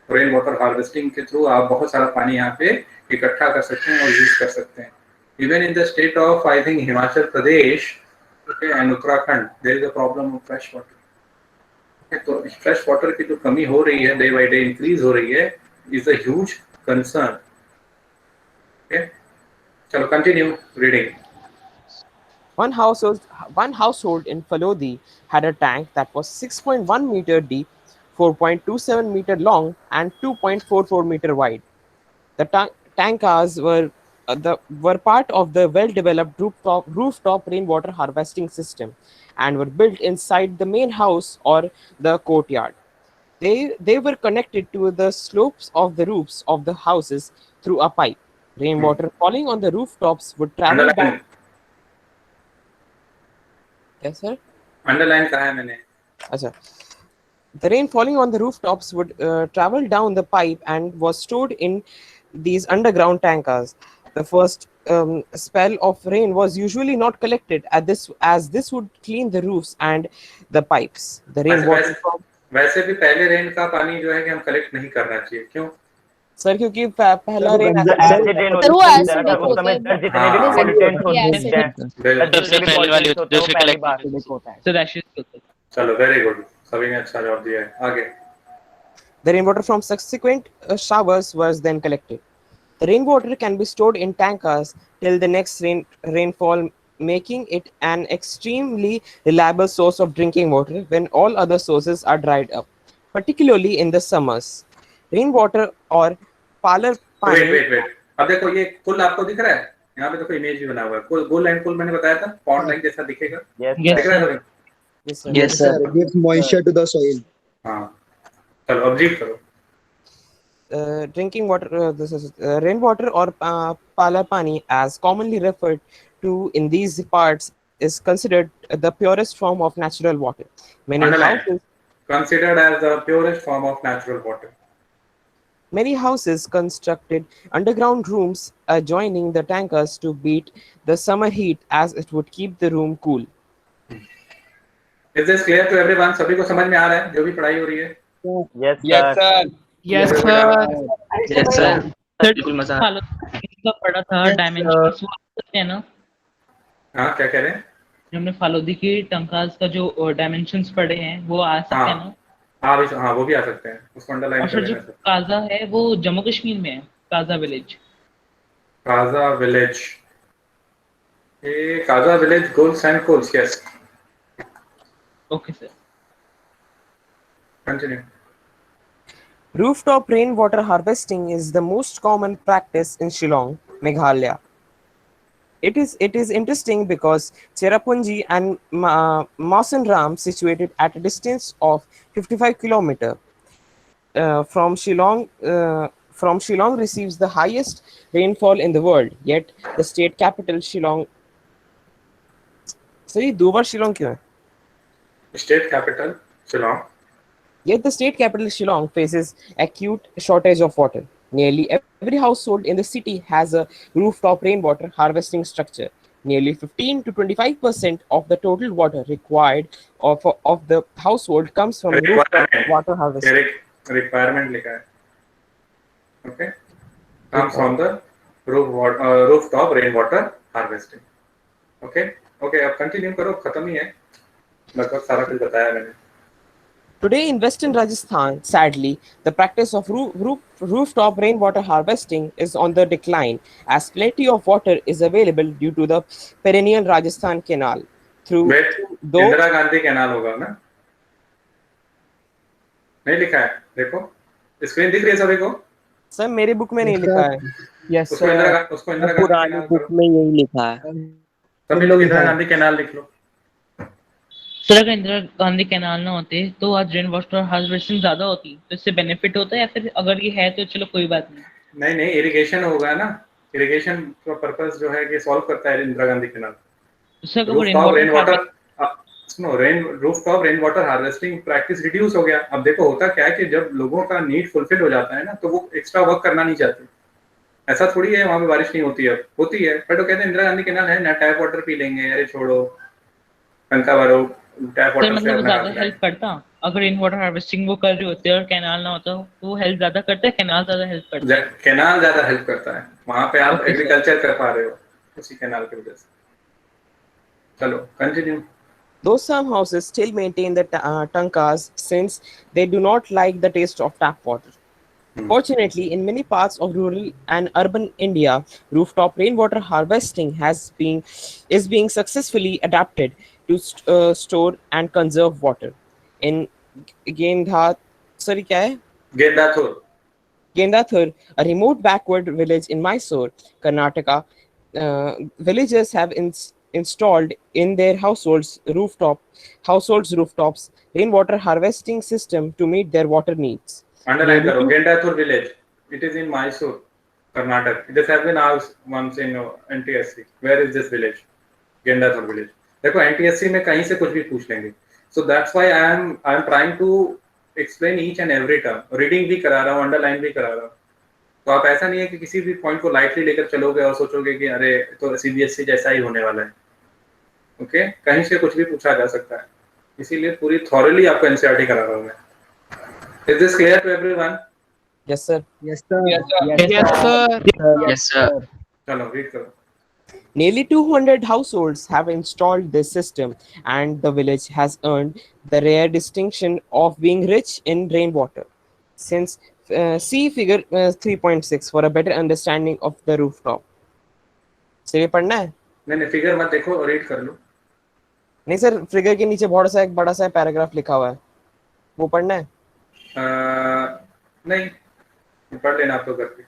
रेन वाटर हार्वेस्टिंग के थ्रू आप बहुत सारा पानी यहाँ पे इकट्ठा कर सकते हैं और यूज कर सकते हैं. Even in the state of I think Himachal Pradesh and Uttarakhand there is a problem of fresh water. तो फ्रेश वाटर की जो कमी हो रही है, डे बाय डे इंक्रीज हो रही है, is a huge concern. Okay, चलो continue reading. One household in Falodi had a tank that was 6.1 meter deep, 4.27 meter long, and 2.44 meter wide. The tankers were part of the well-developed rooftop rainwater harvesting system and were built inside the main house or the courtyard. They were connected to the slopes of the roofs of the houses through a pipe. Rainwater falling on the rooftops would travel down. Yes, sir. Underline कहा है मैंने. अच्छा. The rain falling on the rooftops would travel down the pipe and was stored in these underground tankers. The first spell of rain was usually not collected as this would clean the roofs and the pipes. The rainwater वैसे भी पहले rain का पानी जो है कि हम collect नहीं करना चाहिए. क्यों सर? क्योंकि पहला रेन चलो वेरी गुड, सभी ने अच्छा जवाब दिया है. आगे. The rainwater from subsequent showers was then collected. The rainwater can be stored in tankers till the next rainfall, making it an extremely reliable source of drinking water when all other sources are dried up, particularly in the summers. Rainwater और parlour पानी. Wait. अब देखो ये पुल आपको दिख रहा है, यहाँ पे देखो इमेज भी बना हुआ है. गोल लाइन पुल मैंने बताया था, पॉन्ड लाइन जैसा दिखेगा. दिख रहा है? Yes sir. Gives moisture to the soil. हाँ, चलो ऑब्जर्व करो. Drinking water, this is rainwater or pala pani, as commonly referred to in these parts, is considered the purest form of natural water. Many houses considered as the purest form of natural water. Many houses constructed underground rooms adjoining the tankers to beat the summer heat, as it would keep the room cool. Is this clear to everyone? सभी को समझ में आ रहा है जो भी पढ़ाई हो रही है? Yes sir. Yes sir. Yes sir. बिल्कुल मजा का पढ़ा था डायमेंशंस है ना. हाँ, क्या कह रहे हैं? हमने फालोदी की टंकास का जो डायमेंशंस पढ़े हैं वो आ सकते हैं ना. हाँ, वो भी आ सकते हैं. उसको अंडरलाइन कर लेना. जो काजा है वो जम्मू कश्मीर में है, काजा विलेज. काजा विलेज. ये Kaza village guls and kuls. Yes. Okay sir. Continue. Rooftop rainwater harvesting is the most common practice in Shillong, Meghalaya. It is interesting because Cherrapunji and Mawson Ram, situated at a distance of 55 km from Shillong, from Shillong receives the highest rainfall in the world. Yet the state capital Shillong. सही दो बार शिलोंग क्यों है? State capital Shillong. Yet the state capital Shillong faces acute shortage of water. Nearly every household in the city has a rooftop rainwater harvesting structure. Nearly 15 to 25% of the total water required of the household comes from rooftop water harvesting. Requirement लिखा है. Okay. Comes from the rooftop rainwater harvesting. Okay. Okay. अब continue करो, खत्म ही है. लगभग सारा कुछ बताया मैंने. Today in Western Rajasthan, sadly, the practice of rooftop rainwater harvesting is on the decline as plenty of water is available due to the perennial Rajasthan Canal. Indira Gandhi canal होगा ना? नहीं लिखा है, देखो स्क्रीन दिख रही है सभी को? सर मेरे बुक में नहीं लिखा है. यस उसको इंदिरा गांधी पुरानी बुक में यही लिखा है. सभी लोग इंदिरा गांधी कैनाल लिख लो. सर अगर इंदिरा गांधी कैनाल ना होते तो आज रेन वाटर हार्वेस्टिंग ज्यादा होती, तो इससे बेनिफिट होता है, या फिर अगर ये है तो चलो कोई बात नहीं. नहीं इरिगेशन होगा ना. इरिगेशन का पर्पस जो है कि सॉल्व करता है Indira Gandhi canal. Rooftop rain water harvesting practice reduce हो गया. अब देखो होता क्या है कि जब लोगों का नीड फुलफिल हो जाता है ना, तो वो एक्स्ट्रा वर्क करना नहीं चाहते. ऐसा थोड़ी है वहां पे बारिश नहीं होती है, होती है, बट वो कहते हैं इंदिरा गांधी कैनाल है ना, टैप वाटर पी लेंगे, अरे छोड़ो टंका भरो, टैप वाटर से मतलब ज्यादा हेल्प करता अगर रेन वाटर हार्वेस्टिंग वो कर रहे होते और कैनाल ना होता तो वो हेल्प ज्यादा करता है, कैनाल ज्यादा हेल्प करता है. कैनाल ज्यादा हेल्प करता है, वहां पे आप एग्रीकल्चर कर पा रहे हो उसी कैनाल की वजह से. चलो continue. Though some houses still maintain the tankas since they do not like the taste of tap water. Fortunately, in many parts of rural and urban India, rooftop rainwater harvesting is being successfully adapted to store and conserve water. In Gendathur, a remote backward village in Mysore, Karnataka, villagers have installed in their households rooftops rainwater harvesting system to meet their water needs. Underline karo, Gendathur village. It is in Mysore, Karnataka. This has been asked once in NTSC. Where is this village? Gendathur village. देखो NTSC में कहीं से कुछ भी पूछ लेंगे. So that's why I am trying to explain each and every term. Reading भी करा रहा हूँ, underline भी करा रहा हूँ. तो आप ऐसा नहीं है कि किसी भी पॉइंट को लाइटली लेकर चलोगे और सोचोगे कि अरे तो CBSE जैसा ही होने वाला है. ओके, कहीं से कुछ भी पूछा जा सकता है, इसीलिए पूरी थॉरली आपको एनसीईआरटी करा रहा हूं मैं. Is this clear to everyone? Yes sir. Yes sir. Yes sir. Yes sir. चलो रीड करो. Nearly 200 households have installed this system, and the village has earned the rare distinction of being rich in rainwater. Since see figure 3.6 for a better understanding of the rooftop. सिर्फ पढ़ना है? नहीं figure मत देखो, read कर लो. नहीं sir, figure के नीचे एक बड़ा सा पैराग्राफ लिखा हुआ है, वो पढ़ना है? नहीं पढ़ लेना आप लोग करके.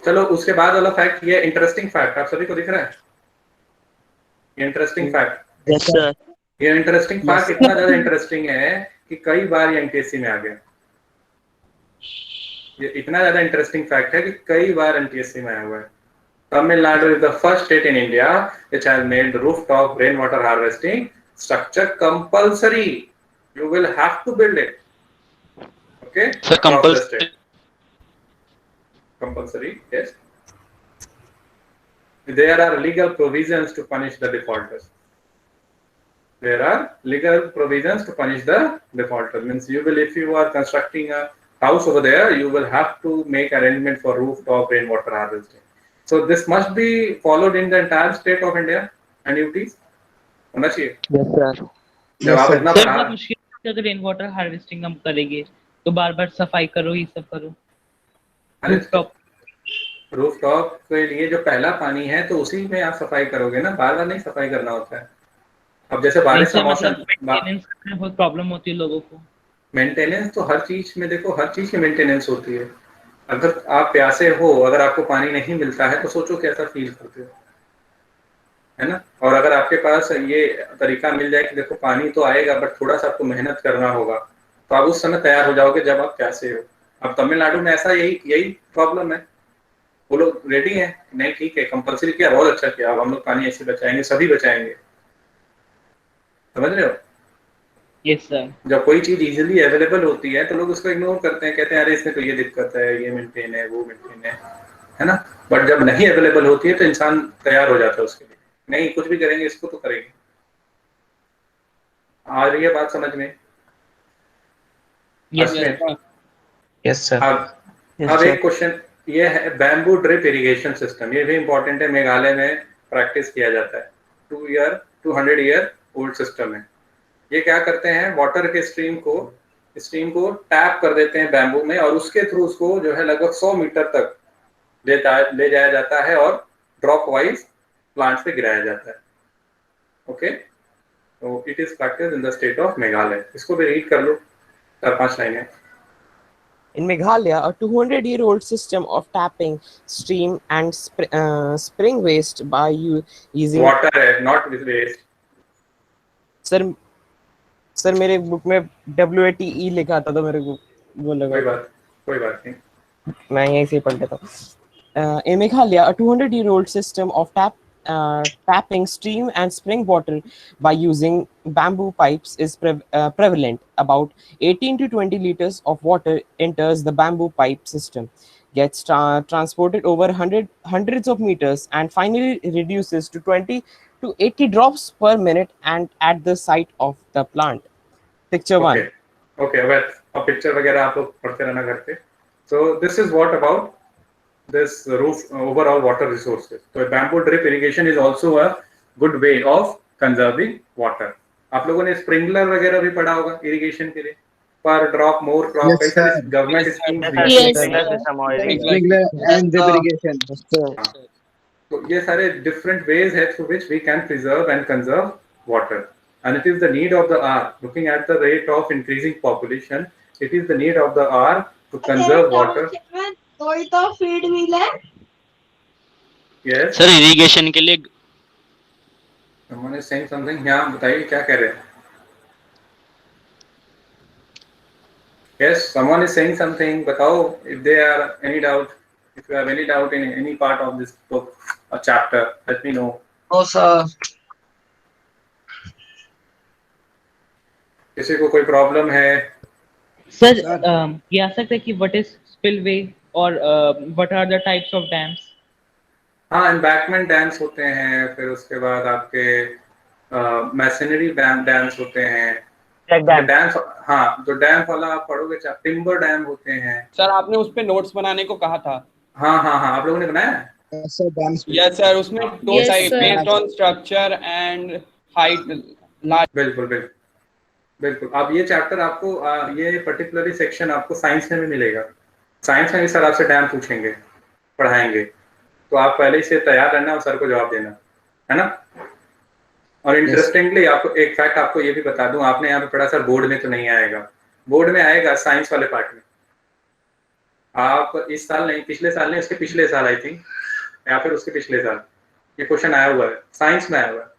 चलो उसके बाद वाला फैक्ट, ये इंटरेस्टिंग फैक्ट आप सभी को दिख रहा है. ये इंटरेस्टिंग फैक्ट. Yes sir. ये इंटरेस्टिंग फैक्ट इतना ज्यादा इंटरेस्टिंग है कि कई बार ये एनटीएससी में आ गया. ये इतना ज्यादा इंटरेस्टिंग फैक्ट है कि कई बार एनटीएससी में आया हुआ है. Tamil Nadu is the first state in India which has made rooftop rainwater harvesting structure compulsory. You will have to build it. Okay? So compulsory. Compulsory, yes. There are legal provisions to punish the defaulters. There are legal provisions to punish the defaulters. Means you will, if you are constructing a house over there, you will have to make arrangement for rooftop rainwater harvesting. So this must be followed in the entire state of India and UTs. होना चाहिए. Yes sir. जब आप इतना sir बहुत मुश्किल है अगर rain water harvesting हम करेंगे तो बार-बार सफाई करो, ये सब करो. रूफटॉप के लिए जो पहला पानी है तो उसी में आप सफाई करोगे ना, बार-बार नहीं सफाई करना होता है. अब जैसे बारिश का मौसम, मेंटेनेंस में बहुत प्रॉब्लम होती है लोगों को. मेंटेनेंस तो हर चीज में देखो, हर चीज की मेंटेनेंस होती है. अगर आप प्यासे हो, अगर आपको पानी नहीं मिलता है तो सोचो कैसा फील करते हो, है ना. और अगर आपके पास ये तरीका मिल जाए कि देखो पानी तो आएगा बट थोड़ा सा आपको मेहनत करना होगा, तो आप उस समय तैयार हो जाओगे जब आप प्यासे हो. अब तमिलनाडु में ऐसा यही प्रॉब्लम है, वो लोग रेडी हैं, नहीं ठीक है कंपल्सरी किया, बहुत अच्छा किया, अब हम लोग पानी ऐसे बचाएंगे, सभी बचाएंगे, समझ रहे हो? Yes sir. जब कोई चीज इजीली अवेलेबल होती है तो लोग उसको इग्नोर करते हैं, कहते हैं अरे इसमें तो ये दिक्कत है, ये मेंटेन है, वो मेंटेन है ना? बट जब नहीं अवेलेबल होती है तो इंसान तैयार हो जाता है उसके लिए, नहीं कुछ भी करेंगे इसको तो करेंगे। आ रही है बात समझ में? Yes sir. अब एक क्वेश्चन ये है, बैम्बू ड्रिप इरिगेशन सिस्टम, ये भी इंपॉर्टेंट है, मेघालय में प्रैक्टिस किया जाता है, 200 ईयर ओल्ड सिस्टम है। ये क्या करते हैं, वाटर के स्ट्रीम को टैप कर देते हैं बैम्बू में, और उसके थ्रू उसको जो है लगभग 100 मीटर तक ले जाया जाता है और ड्रॉप वाइज प्लांट्स पे गिराया जाता है। ओके, तो it is practice in the state of Meghalaya. इसको भी रीड कर लो, 4-5 लाइनें। In Meghalaya, a 200-year-old system of tapping stream and spring waste by using water है, not with waste. सर मेरे बुक में WATE लिखा था तो मेरे को वो लगा। कोई बात नहीं, मैं यहीं से पढ़ लेता हूँ। In Meghalaya, a 200-year-old system of tapping stream and spring water by using bamboo pipes is prevalent. About 18 to 20 liters of water enters the bamboo pipe system, gets transported over hundreds of meters, and finally reduces to 20 to 80 drops per minute and at the site of the plant. Picture 1. Okay, well, अब picture वगैरह आप लोग पढ़ते रहना घर पे। So this is what about this roof overall water resources. So bamboo drip irrigation is also a good way of conserving water. आप लोगों ने स्प्रिंकलर वगैरह भी पढ़ा होगा इरिगेशन के लिए, पर ड्रॉप मोर क्रॉप, कई सारे government schemes, sprinkler and drip irrigation. तो ये सारे डिफरेंट वेज है through which we can preserve and conserve water, and it is the need of the hour. Looking at the rate of increasing population, it is the need of the hour to conserve water. कोई तो feed मिले। Yes. Sir irrigation के लिए someone is saying something. यहाँ बताइए क्या कह रहे हैं? Yes, someone is saying something. बताओ if there are any doubt. If you have any doubt in any part of this book or chapter, let me know. Oh sir. किसी को कोई प्रॉब्लम है? सर ये आ सकता है कि व्हाट इज स्पिलवे और what are the types of dams? हाँ, एम्बैंकमेंट डैम्स होते हैं, फिर उसके बाद आपके मैसनरी डैम्स होते हैं, डैम्स। हाँ, जो डैम वाला आप पढ़ोगे, टिम्बर डैम होते हैं। सर आपने उस पे नोट्स बनाने को कहा था। हाँ, आप लोगों ने बनाया? यस सर, उसमें दो type, based on structure and height. बिल्कुल। अब ये चैप्टर आपको ये पर्टिकुलरली सेक्शन आपको साइंस में भी मिलेगा। साइंस में भी सर आपसे डैम पूछेंगे, पढ़ाएंगे, तो आप पहले से तैयार रहना और सर को जवाब देना, है ना? और इंटरेस्टिंगली आपको एक फैक्ट आपको ये भी बता दूं, आपने यहाँ पे पढ़ा सर बोर्ड में तो नहीं आएगा, बोर्ड में आएगा साइंस वाले पार्ट में। आप इस साल नहीं, पिछले साल नहीं, उसके पिछले साल आई थिंक, या फिर उसके पिछले साल ये क्वेश्चन आया हुआ है, साइंस में आया हुआ है।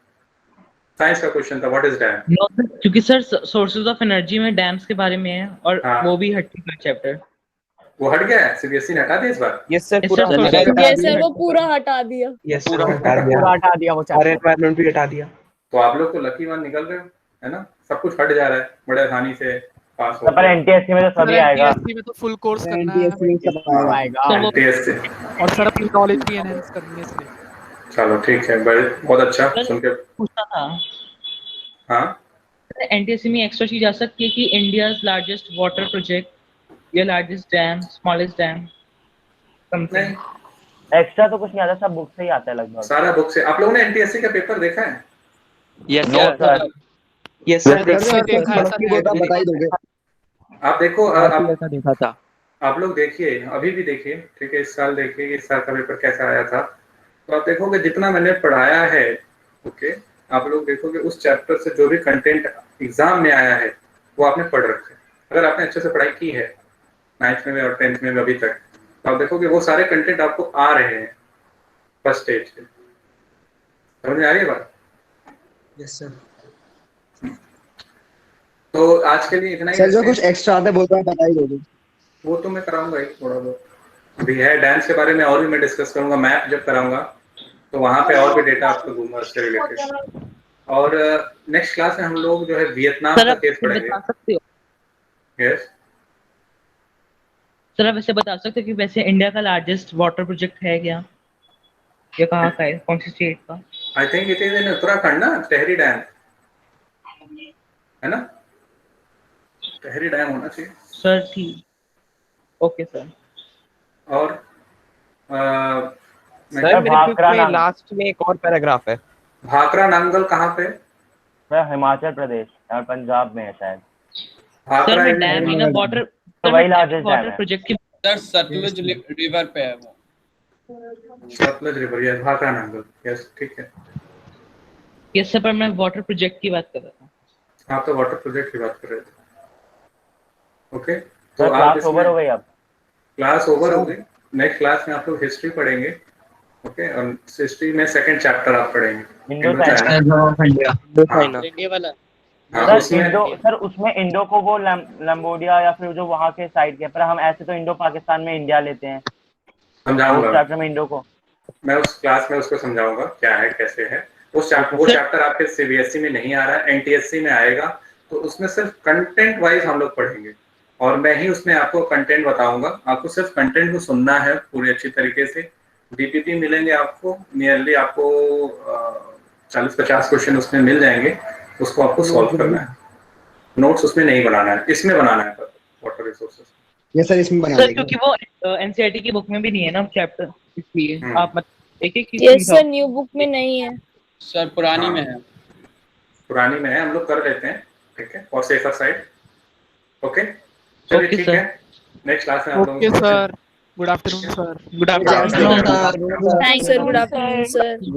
साइंस का क्वेश्चन था व्हाट इज डैम, क्योंकि सर सोर्सेज ऑफ एनर्जी में डैम्स के बारे में है और वो भी हट गया चैप्टर। वो हट गया है, सीबीएसई ने हटा दिया इस बार। यस सर, पूरा वो पूरा हटा दिया। यस पूरा हटा दिया वो चैप्टर, एनवायरनमेंट भी हटा दिया। तो आप लोग तो लकी वन निकल रहे हो, है ना? सब कुछ हट जा रहा है, बड़े आसानी से पास हो। पर एनटीएससी में तो सभी आएगा, एनटीएससी में तो फुल कोर्स करना है, एनटीएससी में सब आएगा, एनटीएससी और सर अपनी नॉलेज भी एनहांस करनी है इसलिए। चलो ठीक है, बहुत अच्छा सुन के पूछना था। हाँ, एनटीएससी में एक्स्ट्रा चीज आ सकती है कि इंडियाज लार्जेस्ट वाटर प्रोजेक्ट या largest dam, smallest dam, something extra तो कुछ नहीं आता, सब बुक से ही आता है लगभग, सारा बुक से। आप लोगों ने एनटीएससी का पेपर देखा है? Yes sir. यस सर, बताई दोगे? आप देखो, देखा था। आप लोग देखिए, अभी भी देखिए, ठीक है? इस साल देखिए इस साल का पेपर कैसा आया था, तो आप देखोगे जितना मैंने पढ़ाया है, ओके, आप लोग देखोगे उस चैप्टर से जो भी कंटेंट एग्जाम में आया है वो आपने पढ़ रखा है। अगर आपने अच्छे से पढ़ाई की है 9th में और 10th में अभी तक, तो आप देखोगे वो सारे कंटेंट आपको आ रहे हैं फर्स्ट स्टेज से। समझ में आ रही है बात? Yes sir. तो आज के लिए इतना ही। सर जो कुछ एक्स्ट्रा आता है वो तो आप बता ही दोगे। वो तो मैं कराऊंगा ही थोड़ा बहुत, अभी है डैम्स के बारे में और भी मैं डिस्कस करूंगा, मैप जब कराऊंगा तो वहां पे और भी डेटा आपको दूंगा उससे रिलेटेड। और नेक्स्ट क्लास में हम लोग जो है वियतनाम सर का आप केस पढ़ेंगे। बता सकते हो यस सर, आप वैसे बता सकते हो कि वैसे इंडिया का लार्जेस्ट वाटर प्रोजेक्ट है क्या, या कहाँ का है, कौन सी स्टेट का? I think it is in Uttarakhand ना, टेहरी डैम है ना, टेहरी डैम होना चाहिए सर। ठीक, ओके सर। और सर मेरे बुक में लास्ट में एक और पैराग्राफ है। भाखरा नांगल कहाँ पे? सर हिमाचल प्रदेश और पंजाब में है शायद। सर मैं डैम है ना, वाटर वही लार्जेस्ट डैम है प्रोजेक्ट की। सर सतलुज रिवर पे है वो। Sutlej river, yes, Bhakra Nangal, yes ठीक है। यस सर, पर मैं वाटर प्रोजेक्ट की बात कर रहा था। आप तो वाटर प्रोजेक्ट की बात कर रहे थे। ओके, तो सर आप क्लास ओवर हो गई अब? क्लास ओवर हो गई। नेक्स्ट क्लास में आप लोग हिस्ट्री पढ़ेंगे। ओके, और हिस्ट्री में सेकंड चैप्टर आप पढ़ेंगे इंडो चाइना। सर उसमें इंडो को वो लंबोडिया या फिर जो वहाँ के साइड के, पर हम ऐसे तो इंडो पाकिस्तान में इंडिया लेते हैं। समझाऊंगा उस चैप्टर में इंडो को मैं, उस क्लास में उसको समझाऊंगा क्या है कैसे है। वो चैप्टर आपके सीबीएसई में नहीं आ रहा है, एनटीएससी में आएगा, तो उसमें सिर्फ कंटेंट वाइज हम लोग पढ़ेंगे और मैं ही उसमें आपको कंटेंट बताऊंगा। आपको सिर्फ कंटेंट को सुनना है पूरी अच्छी तरीके से। डीपीटी मिलेंगे आपको, नियरली आपको 40-50 क्वेश्चन उसमें मिल जाएंगे, उसको आपको सॉल्व करना है। नोट्स उसमें नहीं बनाना है, इसमें बनाना है वाटर रिसोर्सेज। ये सर इसमें बना सर क्योंकि वो एनसीईआरटी की बुक में भी नहीं है ना चैप्टर, इसलिए आप एक एक यस सर, न्यू बुक में नहीं है सर, पुरानी में है। पुरानी में है, हम लोग कर लेते हैं, ठीक है, और सेफर साइड। ओके चलिए ठीक है, नेक्स्ट क्लास में हम लोग। Okay sir, good afternoon sir. Good afternoon thanks sir, good afternoon sir.